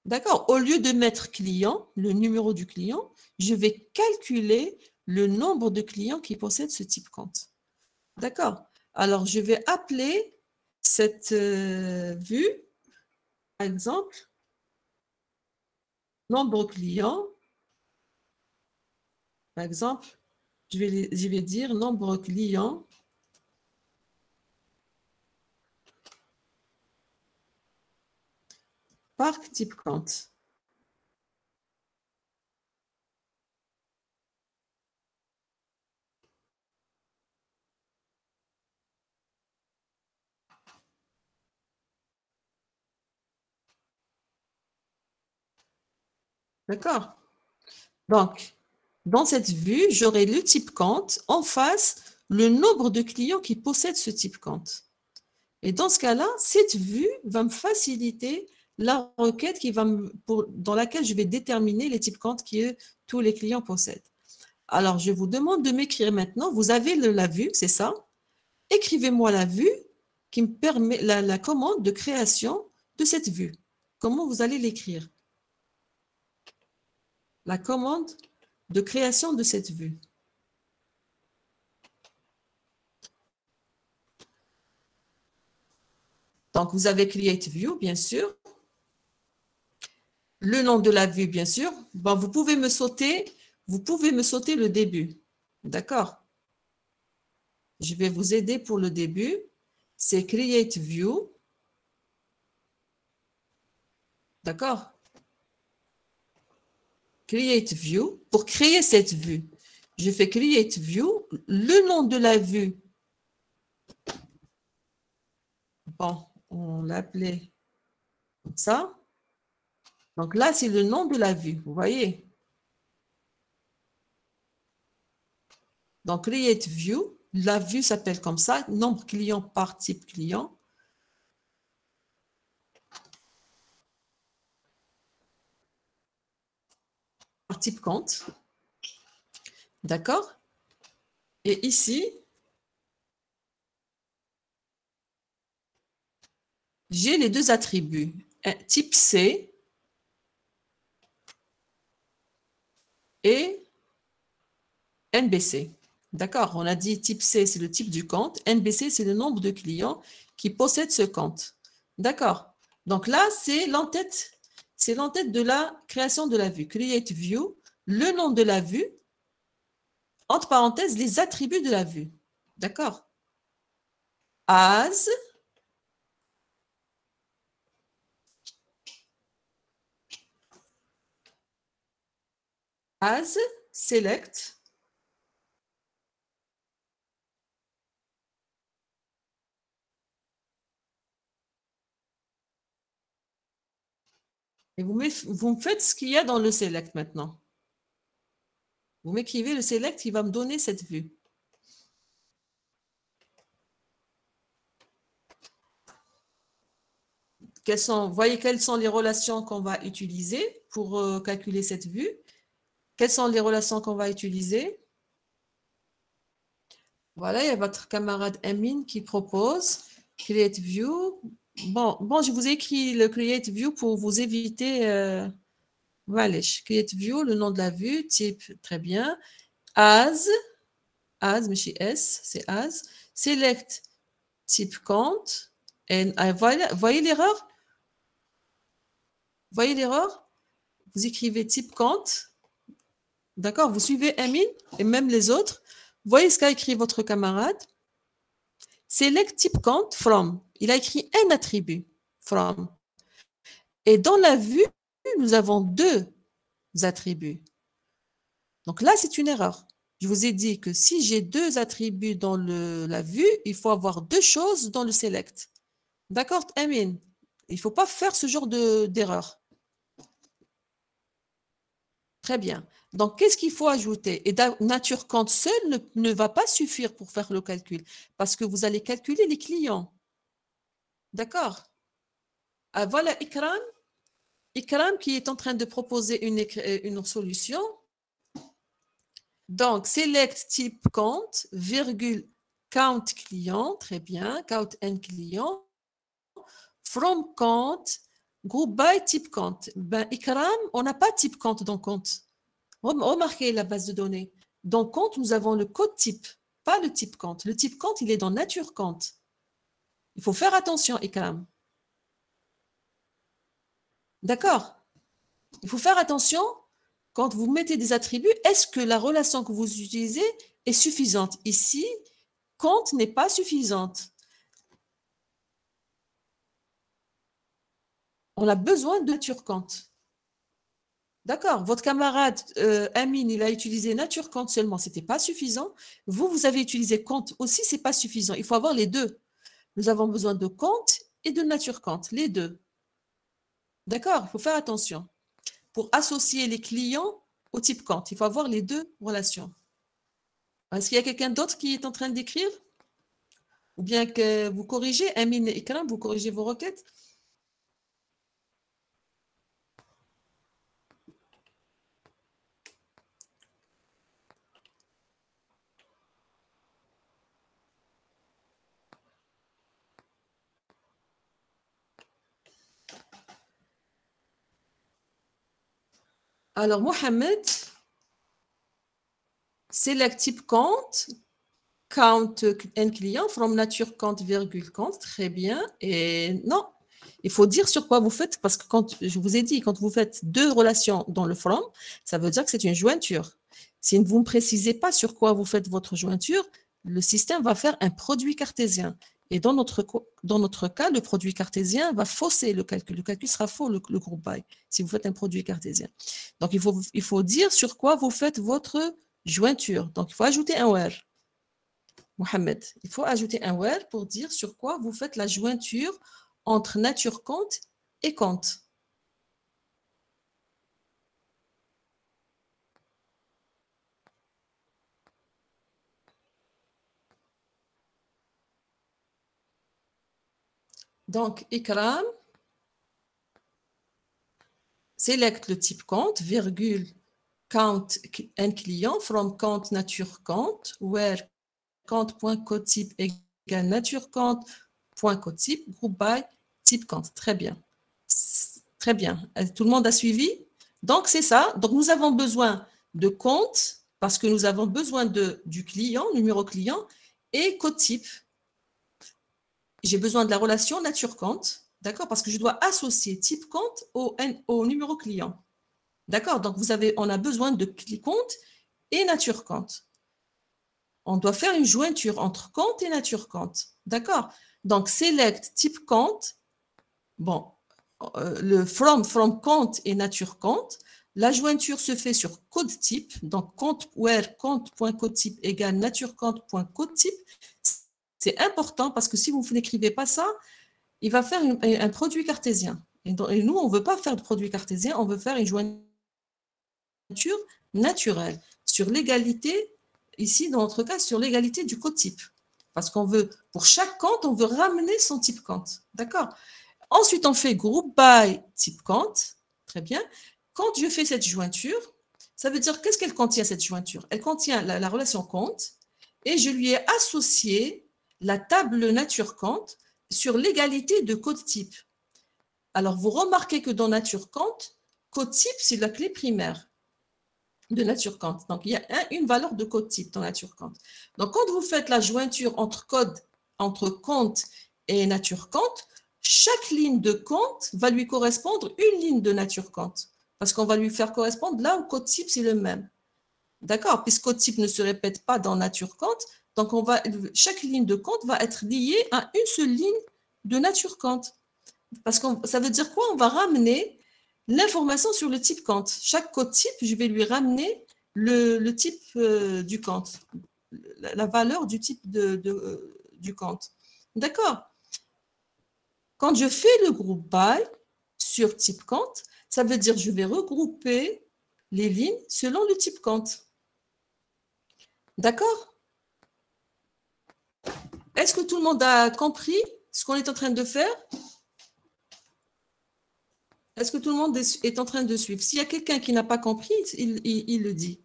D'accord? Au lieu de mettre client, le numéro du client, je vais calculer le nombre de clients qui possèdent ce type de compte. D'accord? Alors, je vais appeler cette vue, par exemple, nombre client. Par exemple, je vais dire nombre client par type compte. D'accord? Donc, dans cette vue, j'aurai le type compte en face, le nombre de clients qui possèdent ce type compte. Et dans ce cas-là, cette vue va me faciliter la requête dans laquelle je vais déterminer les types comptes que tous les clients possèdent. Alors, je vous demande de m'écrire maintenant. Vous avez la vue, c'est ça? Écrivez-moi la vue qui me permet la commande de création de cette vue. Comment vous allez l'écrire? La commande de création de cette vue. Donc, vous avez Create View, bien sûr. Le nom de la vue, bien sûr. Bon, vous pouvez me sauter le début. D'accord? Je vais vous aider pour le début. C'est Create View. D'accord? Create View. Pour créer cette vue, je fais Create View. Le nom de la vue, bon, on l'appelait comme ça. Donc là, c'est le nom de la vue, vous voyez? Donc, Create View, la vue s'appelle comme ça, nombre client par type client. Par type compte. D'accord? Et ici, j'ai les deux attributs, type C et NBC. D'accord? On a dit type C, c'est le type du compte. NBC, c'est le nombre de clients qui possèdent ce compte. D'accord? Donc là, c'est l'entête de la création de la vue. Create View, le nom de la vue, entre parenthèses, les attributs de la vue. D'accord? As, select, et vous me faites ce qu'il y a dans le select maintenant. Vous m'écrivez le select qui va me donner cette vue. Voyez quelles sont les relations qu'on va utiliser pour calculer cette vue. Quelles sont les relations qu'on va utiliser? Voilà, il y a votre camarade Amine qui propose Create View. Bon, je vous ai écrit le Create View pour vous éviter. Voilà, Create View, le nom de la vue, type, très bien. As, mais chez S, c'est As. Select type compte. Et voyez l'erreur? Voyez l'erreur? Vous écrivez type compte. D'accord? Vous suivez Amin et même les autres. Voyez ce qu'a écrit votre camarade. Select type count from. Il a écrit un attribut from. Et dans la vue, nous avons deux attributs. Donc là, c'est une erreur. Je vous ai dit que si j'ai deux attributs dans la vue, il faut avoir deux choses dans le select. D'accord, Amin? Il ne faut pas faire ce genre d'erreur. Très bien. Donc, qu'est-ce qu'il faut ajouter? Et nature count seul ne va pas suffire pour faire le calcul, parce que vous allez calculer les clients. D'accord? Ah, voilà Ikram. Ikram qui est en train de proposer une solution. Donc, select type count, virgule, count client, très bien, count n client, from count, group by type count. Ben, Ikram, on n'a pas type count dans compte. Remarquez la base de données. Dans compte, nous avons le code type, pas le type count. Le type count, il est dans nature count. Il faut faire attention, Ikram. D'accord? Il faut faire attention quand vous mettez des attributs. Est-ce que la relation que vous utilisez est suffisante? Ici, compte n'est pas suffisante. On a besoin de nature compte. D'accord? Votre camarade Amin, il a utilisé nature compte seulement, ce n'était pas suffisant. Vous avez utilisé compte aussi, ce n'est pas suffisant. Il faut avoir les deux. Nous avons besoin de compte et de nature compte, les deux. D'accord? Il faut faire attention. Pour associer les clients au type compte, il faut avoir les deux relations. Est-ce qu'il y a quelqu'un d'autre qui est en train d'écrire? Ou bien que vous corrigez, Amin et Ikram, vous corrigez vos requêtes? Alors, Mohamed, select type count, count n client from nature count, virgule count, très bien. Et non, il faut dire sur quoi vous faites, parce que quand je vous ai dit, quand vous faites deux relations dans le from, ça veut dire que c'est une jointure. Si vous ne me précisez pas sur quoi vous faites votre jointure, le système va faire un produit cartésien. Et dans notre cas, le produit cartésien va fausser le calcul. Le calcul sera faux, le group by, si vous faites un produit cartésien. Donc, il faut dire sur quoi vous faites votre jointure. Donc, il faut ajouter un where. Mohamed, il faut ajouter un where pour dire sur quoi vous faites la jointure entre nature compte et compte. Donc, Ikram, select le type compte, virgule, count un client, from count nature compte, where count.codetype égale nature compte.codetype, group by type compte. Très bien. Très bien. Tout le monde a suivi? Donc, c'est ça. Donc, nous avons besoin de compte parce que nous avons besoin du client, numéro client, et code type. J'ai besoin de la relation nature compte, d'accord, parce que je dois associer type compte au numéro client. D'accord, donc on a besoin de compte et nature compte. On doit faire une jointure entre compte et nature compte. D'accord, donc select type compte, bon, le from compte et nature compte. La jointure se fait sur code type, donc compte where compte.codetype égale nature compte.codetype. C'est important parce que si vous n'écrivez pas ça, il va faire un produit cartésien. Et nous, on ne veut pas faire de produit cartésien, on veut faire une jointure naturelle sur l'égalité, ici dans notre cas, sur l'égalité du code type. Parce qu'on veut, pour chaque compte, on veut ramener son type compte. D'accord? Ensuite, on fait group by type compte. Très bien. Quand je fais cette jointure, ça veut dire qu'est-ce qu'elle contient, cette jointure? Elle contient la relation compte et je lui ai associé la table nature compte sur l'égalité de code type. Alors, vous remarquez que dans nature compte, code type, c'est la clé primaire de nature compte. Donc, il y a une valeur de code type dans nature compte. Donc, quand vous faites la jointure entre code entre compte et nature compte, chaque ligne de compte va lui correspondre une ligne de nature compte. Parce qu'on va lui faire correspondre là où code type, c'est le même. D'accord? Puisque code type ne se répète pas dans nature compte, donc chaque ligne de compte va être liée à une seule ligne de nature compte. Parce que ça veut dire quoi? On va ramener l'information sur le type compte. Chaque code type, je vais lui ramener le type du compte, la valeur du type du compte. D'accord? Quand je fais le groupe by sur type compte, ça veut dire que je vais regrouper les lignes selon le type compte. D'accord? Est-ce que tout le monde a compris ce qu'on est en train de faire? Est-ce que tout le monde est en train de suivre? S'il y a quelqu'un qui n'a pas compris, il le dit.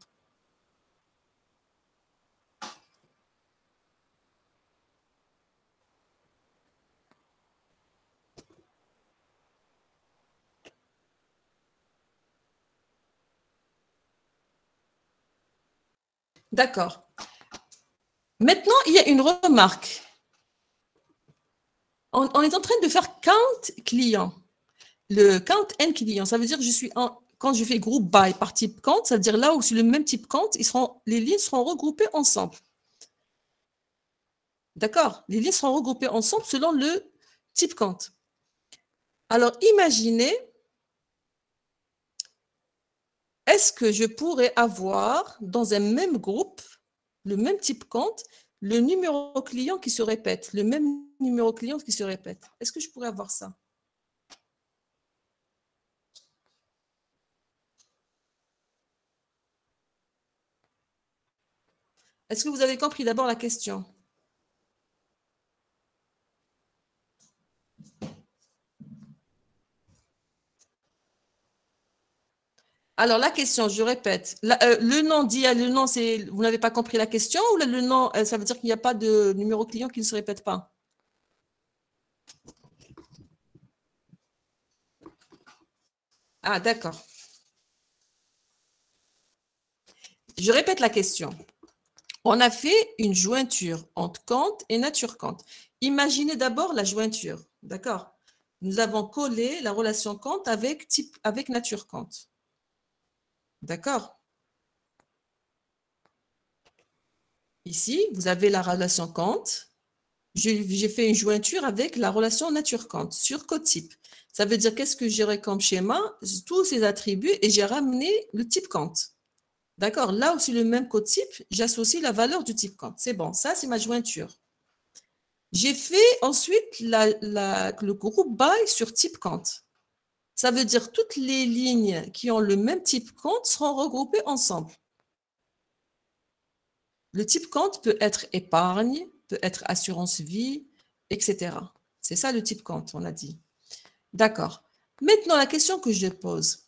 D'accord. Maintenant, il y a une remarque. On est en train de faire count client. Le count n client, ça veut dire que quand je fais groupe by par type count, ça veut dire là où c'est le même type count, les lignes seront regroupées ensemble. D'accord? Les lignes seront regroupées ensemble selon le type count. Alors, imaginez, est-ce que je pourrais avoir dans un même groupe, le même type compte, le numéro client qui se répète, le même numéro client qui se répète? Est-ce que je pourrais avoir ça? Est-ce que vous avez compris d'abord la question? Alors, la question, je répète. Le nom dit, le nom, c'est, vous n'avez pas compris la question ou le nom, ça veut dire qu'il n'y a pas de numéro client qui ne se répète pas? Ah, d'accord. Je répète la question. On a fait une jointure entre compte et nature compte. Imaginez d'abord la jointure, d'accord? Nous avons collé la relation compte avec nature compte. D'accord? Ici, vous avez la relation compte. J'ai fait une jointure avec la relation nature compte sur code type. Ça veut dire qu'est-ce que j'aurai comme schéma? Tous ces attributs et j'ai ramené le type compte. D'accord? Là où c'est le même code type, j'associe la valeur du type compte. C'est bon, ça c'est ma jointure. J'ai fait ensuite le groupe by sur type compte. Ça veut dire toutes les lignes qui ont le même type compte seront regroupées ensemble. Le type compte peut être épargne, peut être assurance vie, etc. C'est ça le type compte, on a dit. D'accord. Maintenant, la question que je pose.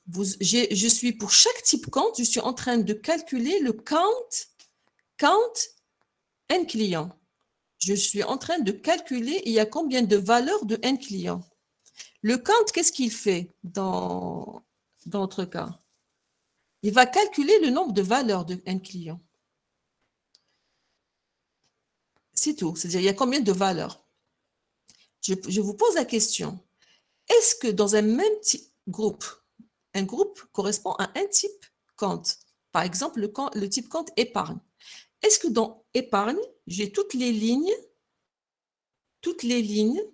Je suis pour chaque type compte, je suis en train de calculer le count n clients. Je suis en train de calculer il y a combien de valeurs de n clients. Le count, qu'est-ce qu'il fait dans notre cas? Il va calculer le nombre de valeurs de n clients. C'est tout. C'est-à-dire, il y a combien de valeurs? Je vous pose la question. Est-ce que dans un même groupe, un groupe correspond à un type compte? Par exemple, le type compte épargne. Est-ce que dans épargne, j'ai toutes les lignes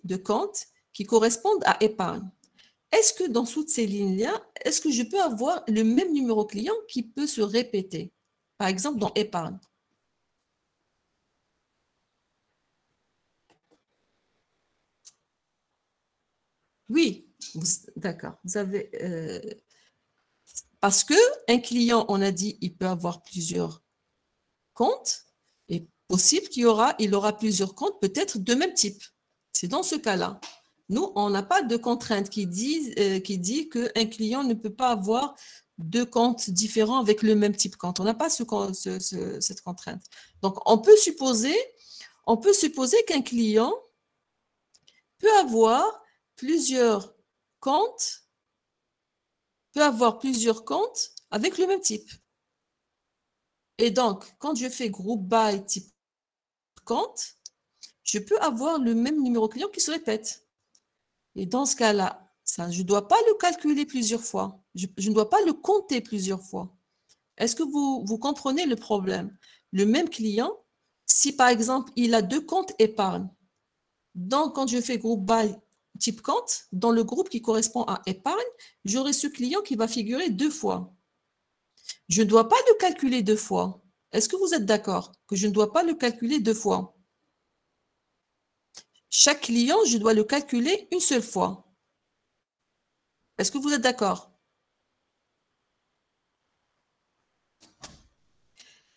de compte qui correspondent à épargne? Est-ce que dans toutes ces lignes-là, est-ce que je peux avoir le même numéro client qui peut se répéter? Par exemple, dans épargne. Oui, d'accord. Vous avez, parce qu'un client, on a dit, il peut avoir plusieurs comptes et possible qu'il aura plusieurs comptes, peut-être de même type. C'est dans ce cas-là. Nous, on n'a pas de contrainte qui dit qu'un client ne peut pas avoir deux comptes différents avec le même type compte. On n'a pas cette contrainte. Donc, on peut supposer qu'un client peut avoir plusieurs comptes, avec le même type. Et donc, quand je fais groupe by type compte, je peux avoir le même numéro client qui se répète. Et dans ce cas-là, je ne dois pas le calculer plusieurs fois. Je ne dois pas le compter plusieurs fois. Est-ce que vous comprenez le problème? Le même client, si par exemple, il a 2 comptes épargne, donc quand je fais groupe by type compte, dans le groupe qui correspond à épargne, j'aurai ce client qui va figurer 2 fois. Je ne dois pas le calculer 2 fois. Est-ce que vous êtes d'accord que je ne dois pas le calculer 2 fois? Chaque client, je dois le calculer une seule fois. Est-ce que vous êtes d'accord?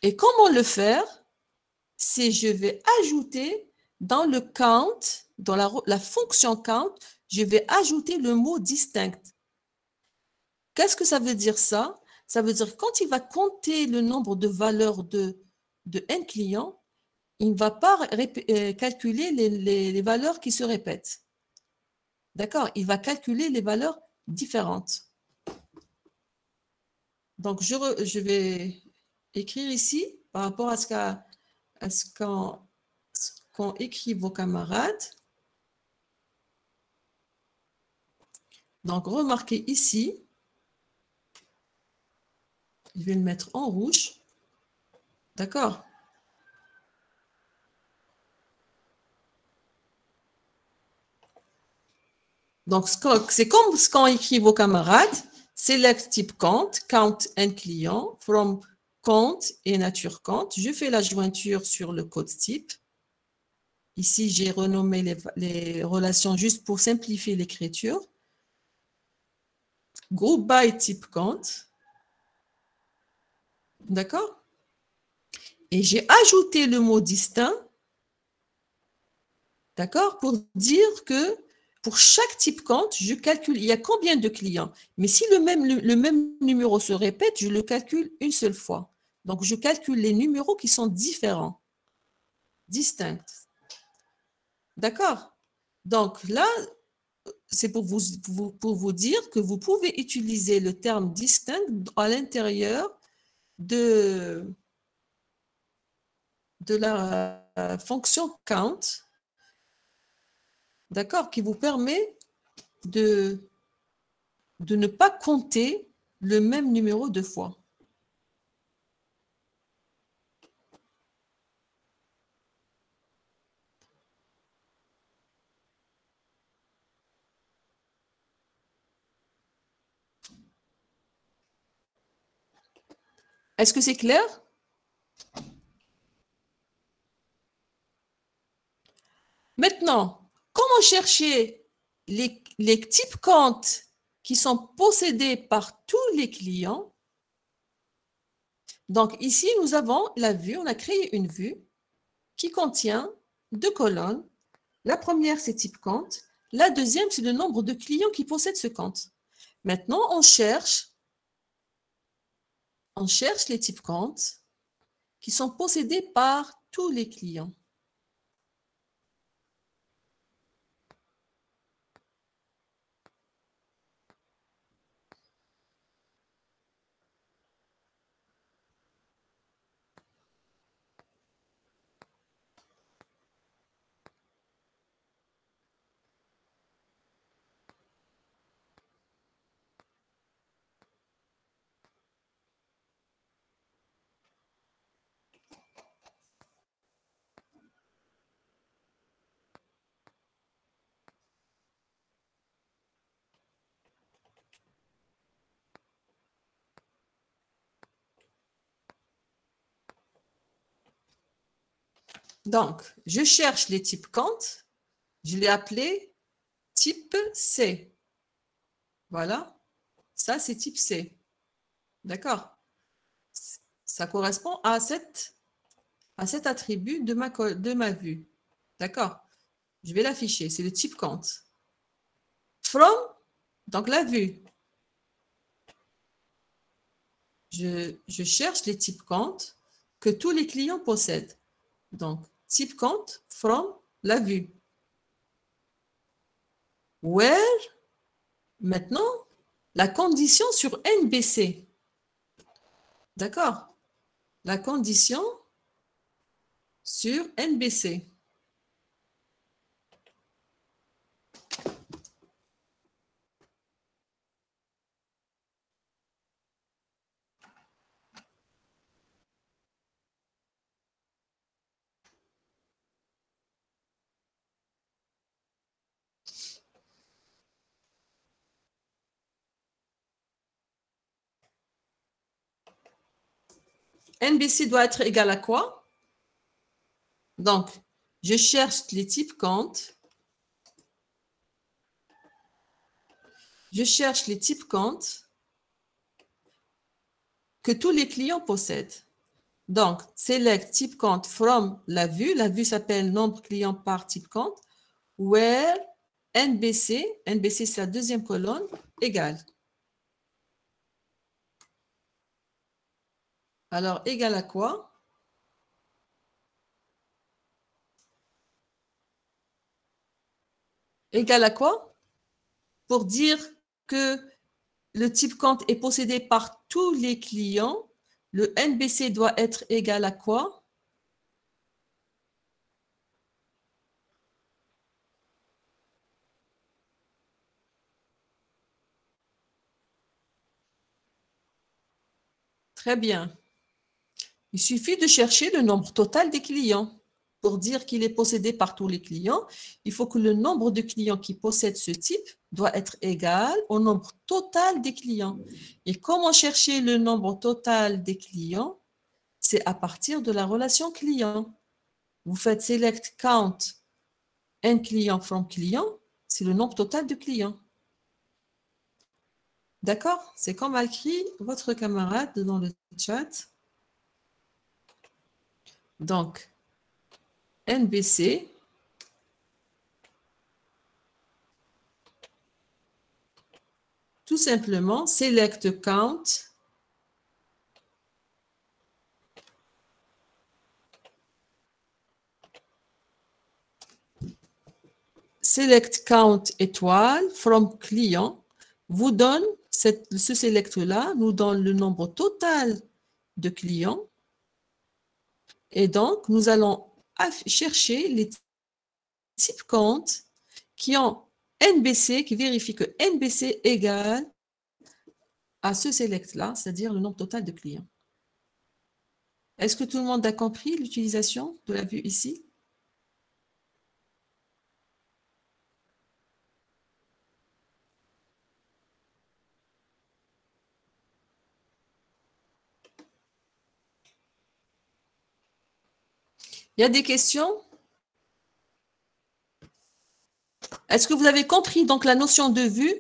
Et comment le faire? C'est je vais ajouter dans le count, dans la fonction count, je vais ajouter le mot distinct. Qu'est-ce que ça veut dire ça? Ça veut dire que quand il va compter le nombre de valeurs de n clients, il ne va pas calculer les valeurs qui se répètent. D'accord? Il va calculer les valeurs différentes. Donc, je vais écrire ici par rapport à ce qu'ont écrit vos camarades. Donc, remarquez ici, je vais le mettre en rouge. D'accord? Donc, c'est comme ce qu'ont écrit vos camarades. Select type count, count n client, from count et nature count. Je fais la jointure sur le code type. Ici, j'ai renommé les relations juste pour simplifier l'écriture. Group by type count. D'accord? Et j'ai ajouté le mot distinct. D'accord? Pour dire que pour chaque type compte, je calcule, il y a combien de clients? Mais si le même numéro se répète, je le calcule une seule fois. Donc, je calcule les numéros qui sont différents, distincts. D'accord? Donc, là, c'est pour vous dire que vous pouvez utiliser le terme distinct à l'intérieur de la fonction count, d'accord, qui vous permet de ne pas compter le même numéro 2 fois. Est-ce que c'est clair? Maintenant, comment chercher les types comptes qui sont possédés par tous les clients? Donc, ici, nous avons la vue, on a créé une vue qui contient 2 colonnes. La première, c'est type compte. La deuxième, c'est le nombre de clients qui possèdent ce compte. Maintenant, on cherche les types comptes qui sont possédés par tous les clients. Donc, je cherche les types comptes. Je l'ai appelé type C. Voilà. Ça, c'est type C. D'accord? Ça correspond à cet attribut de ma vue. D'accord? Je vais l'afficher. C'est le type compte. From, donc la vue. Je cherche les types comptes que tous les clients possèdent. Donc, type compte from la vue. Where, maintenant, la condition sur NBC. D'accord? La condition sur NBC. NBC doit être égal à quoi? Donc, je cherche les types comptes. Je cherche les types comptes que tous les clients possèdent. Donc, select type compte from la vue. La vue s'appelle nombre client par type compte. Where NBC, NBC c'est la deuxième colonne, égale. Alors, égal à quoi? Égal à quoi? Pour dire que le type compte est possédé par tous les clients, le NBC doit être égal à quoi? Très bien. Il suffit de chercher le nombre total des clients. Pour dire qu'il est possédé par tous les clients, il faut que le nombre de clients qui possèdent ce type doit être égal au nombre total des clients. Et comment chercher le nombre total des clients? C'est à partir de la relation client. Vous faites select count n client from client, c'est le nombre total de clients. D'accord? C'est comme a écrit votre camarade dans le chat. Donc, NBC, tout simplement, select count select count étoile from client vous donne, ce select-là nous donne le nombre total de clients. Et donc, nous allons chercher les types comptes qui ont NBC, qui vérifient que NBC égale à ce select-là, c'est-à-dire le nombre total de clients. Est-ce que tout le monde a compris l'utilisation de la vue ici? Il y a des questions? Est-ce que vous avez compris donc la notion de vue?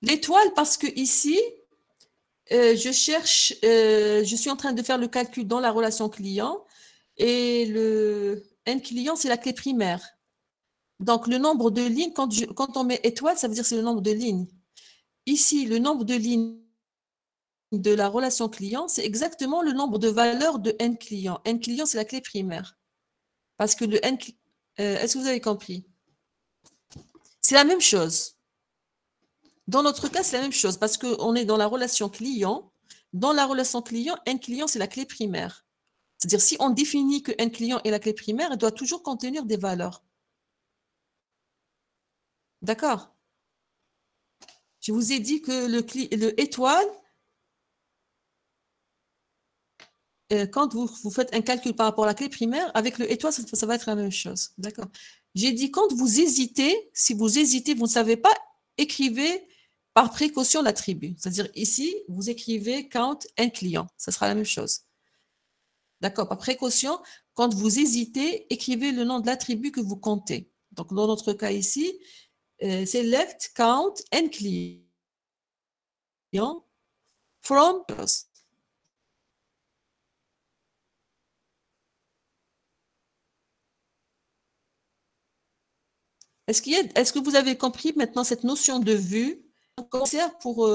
L'étoile, parce que ici, je suis en train de faire le calcul dans la relation client et le N client, c'est la clé primaire. Donc, le nombre de lignes, quand on met étoile, ça veut dire que c'est le nombre de lignes. Ici, le nombre de lignes de la relation client, c'est exactement le nombre de valeurs de N client. N client, c'est la clé primaire. Parce que le N... est-ce que vous avez compris? C'est la même chose. Dans notre cas, c'est la même chose parce qu'on est dans la relation client. Dans la relation client, N client, c'est la clé primaire. C'est-à-dire, si on définit que N client est la clé primaire, elle doit toujours contenir des valeurs. D'accord? Je vous ai dit que le étoile, quand vous faites un calcul par rapport à la clé primaire, avec le étoile, ça va être la même chose. D'accord? J'ai dit, quand vous hésitez, si vous hésitez, vous ne savez pas, écrivez par précaution l'attribut. C'est-à-dire, ici, vous écrivez count N client. Ça sera la même chose. D'accord? Par précaution, quand vous hésitez, écrivez le nom de l'attribut que vous comptez. Donc, dans notre cas ici, select count N client from post. Est-ce que vous avez compris maintenant cette notion de vue? On sert pour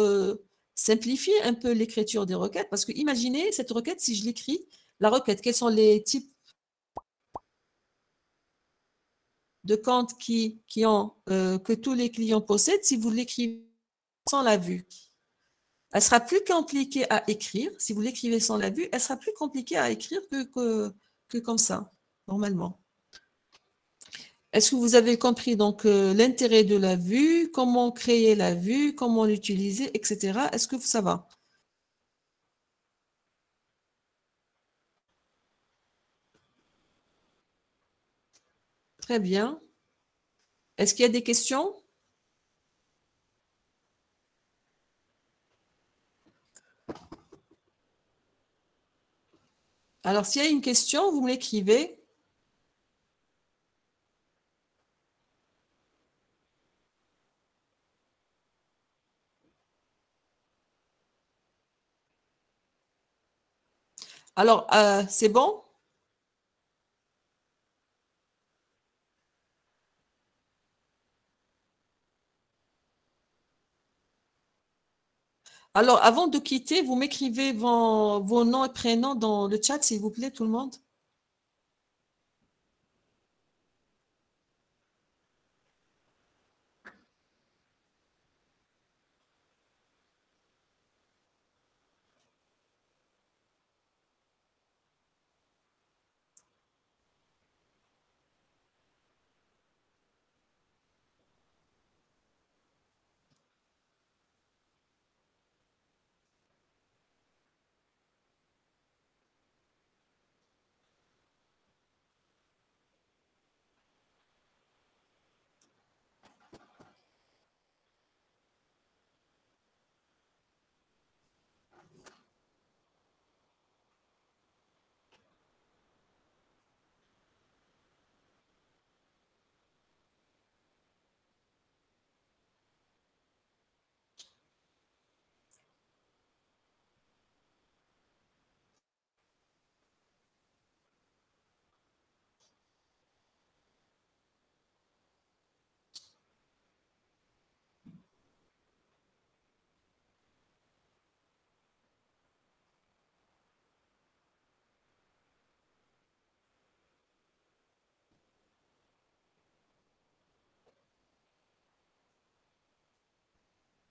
simplifier un peu l'écriture des requêtes, parce que imaginez cette requête, si je l'écris, la requête, quels sont les types de comptes que tous les clients possèdent si vous l'écrivez sans la vue? Elle sera plus compliquée à écrire. Si vous l'écrivez sans la vue, elle sera plus compliquée à écrire que comme ça, normalement. Est-ce que vous avez compris donc l'intérêt de la vue, comment créer la vue, comment l'utiliser, etc. Est-ce que ça va? Très bien. Est-ce qu'il y a des questions? Alors, s'il y a une question, vous me l'écrivez. Alors, c'est bon? Alors, avant de quitter, vous m'écrivez vos noms et prénoms dans le chat, s'il vous plaît, tout le monde.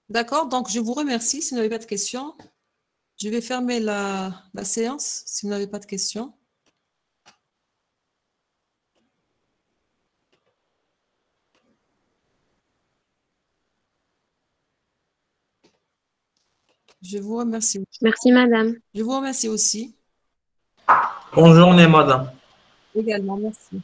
D'accord, donc je vous remercie. Si vous n'avez pas de questions, je vais fermer la séance si vous n'avez pas de questions. Je vous remercie. Merci, madame. Je vous remercie aussi. Bonne journée, madame. Également, merci.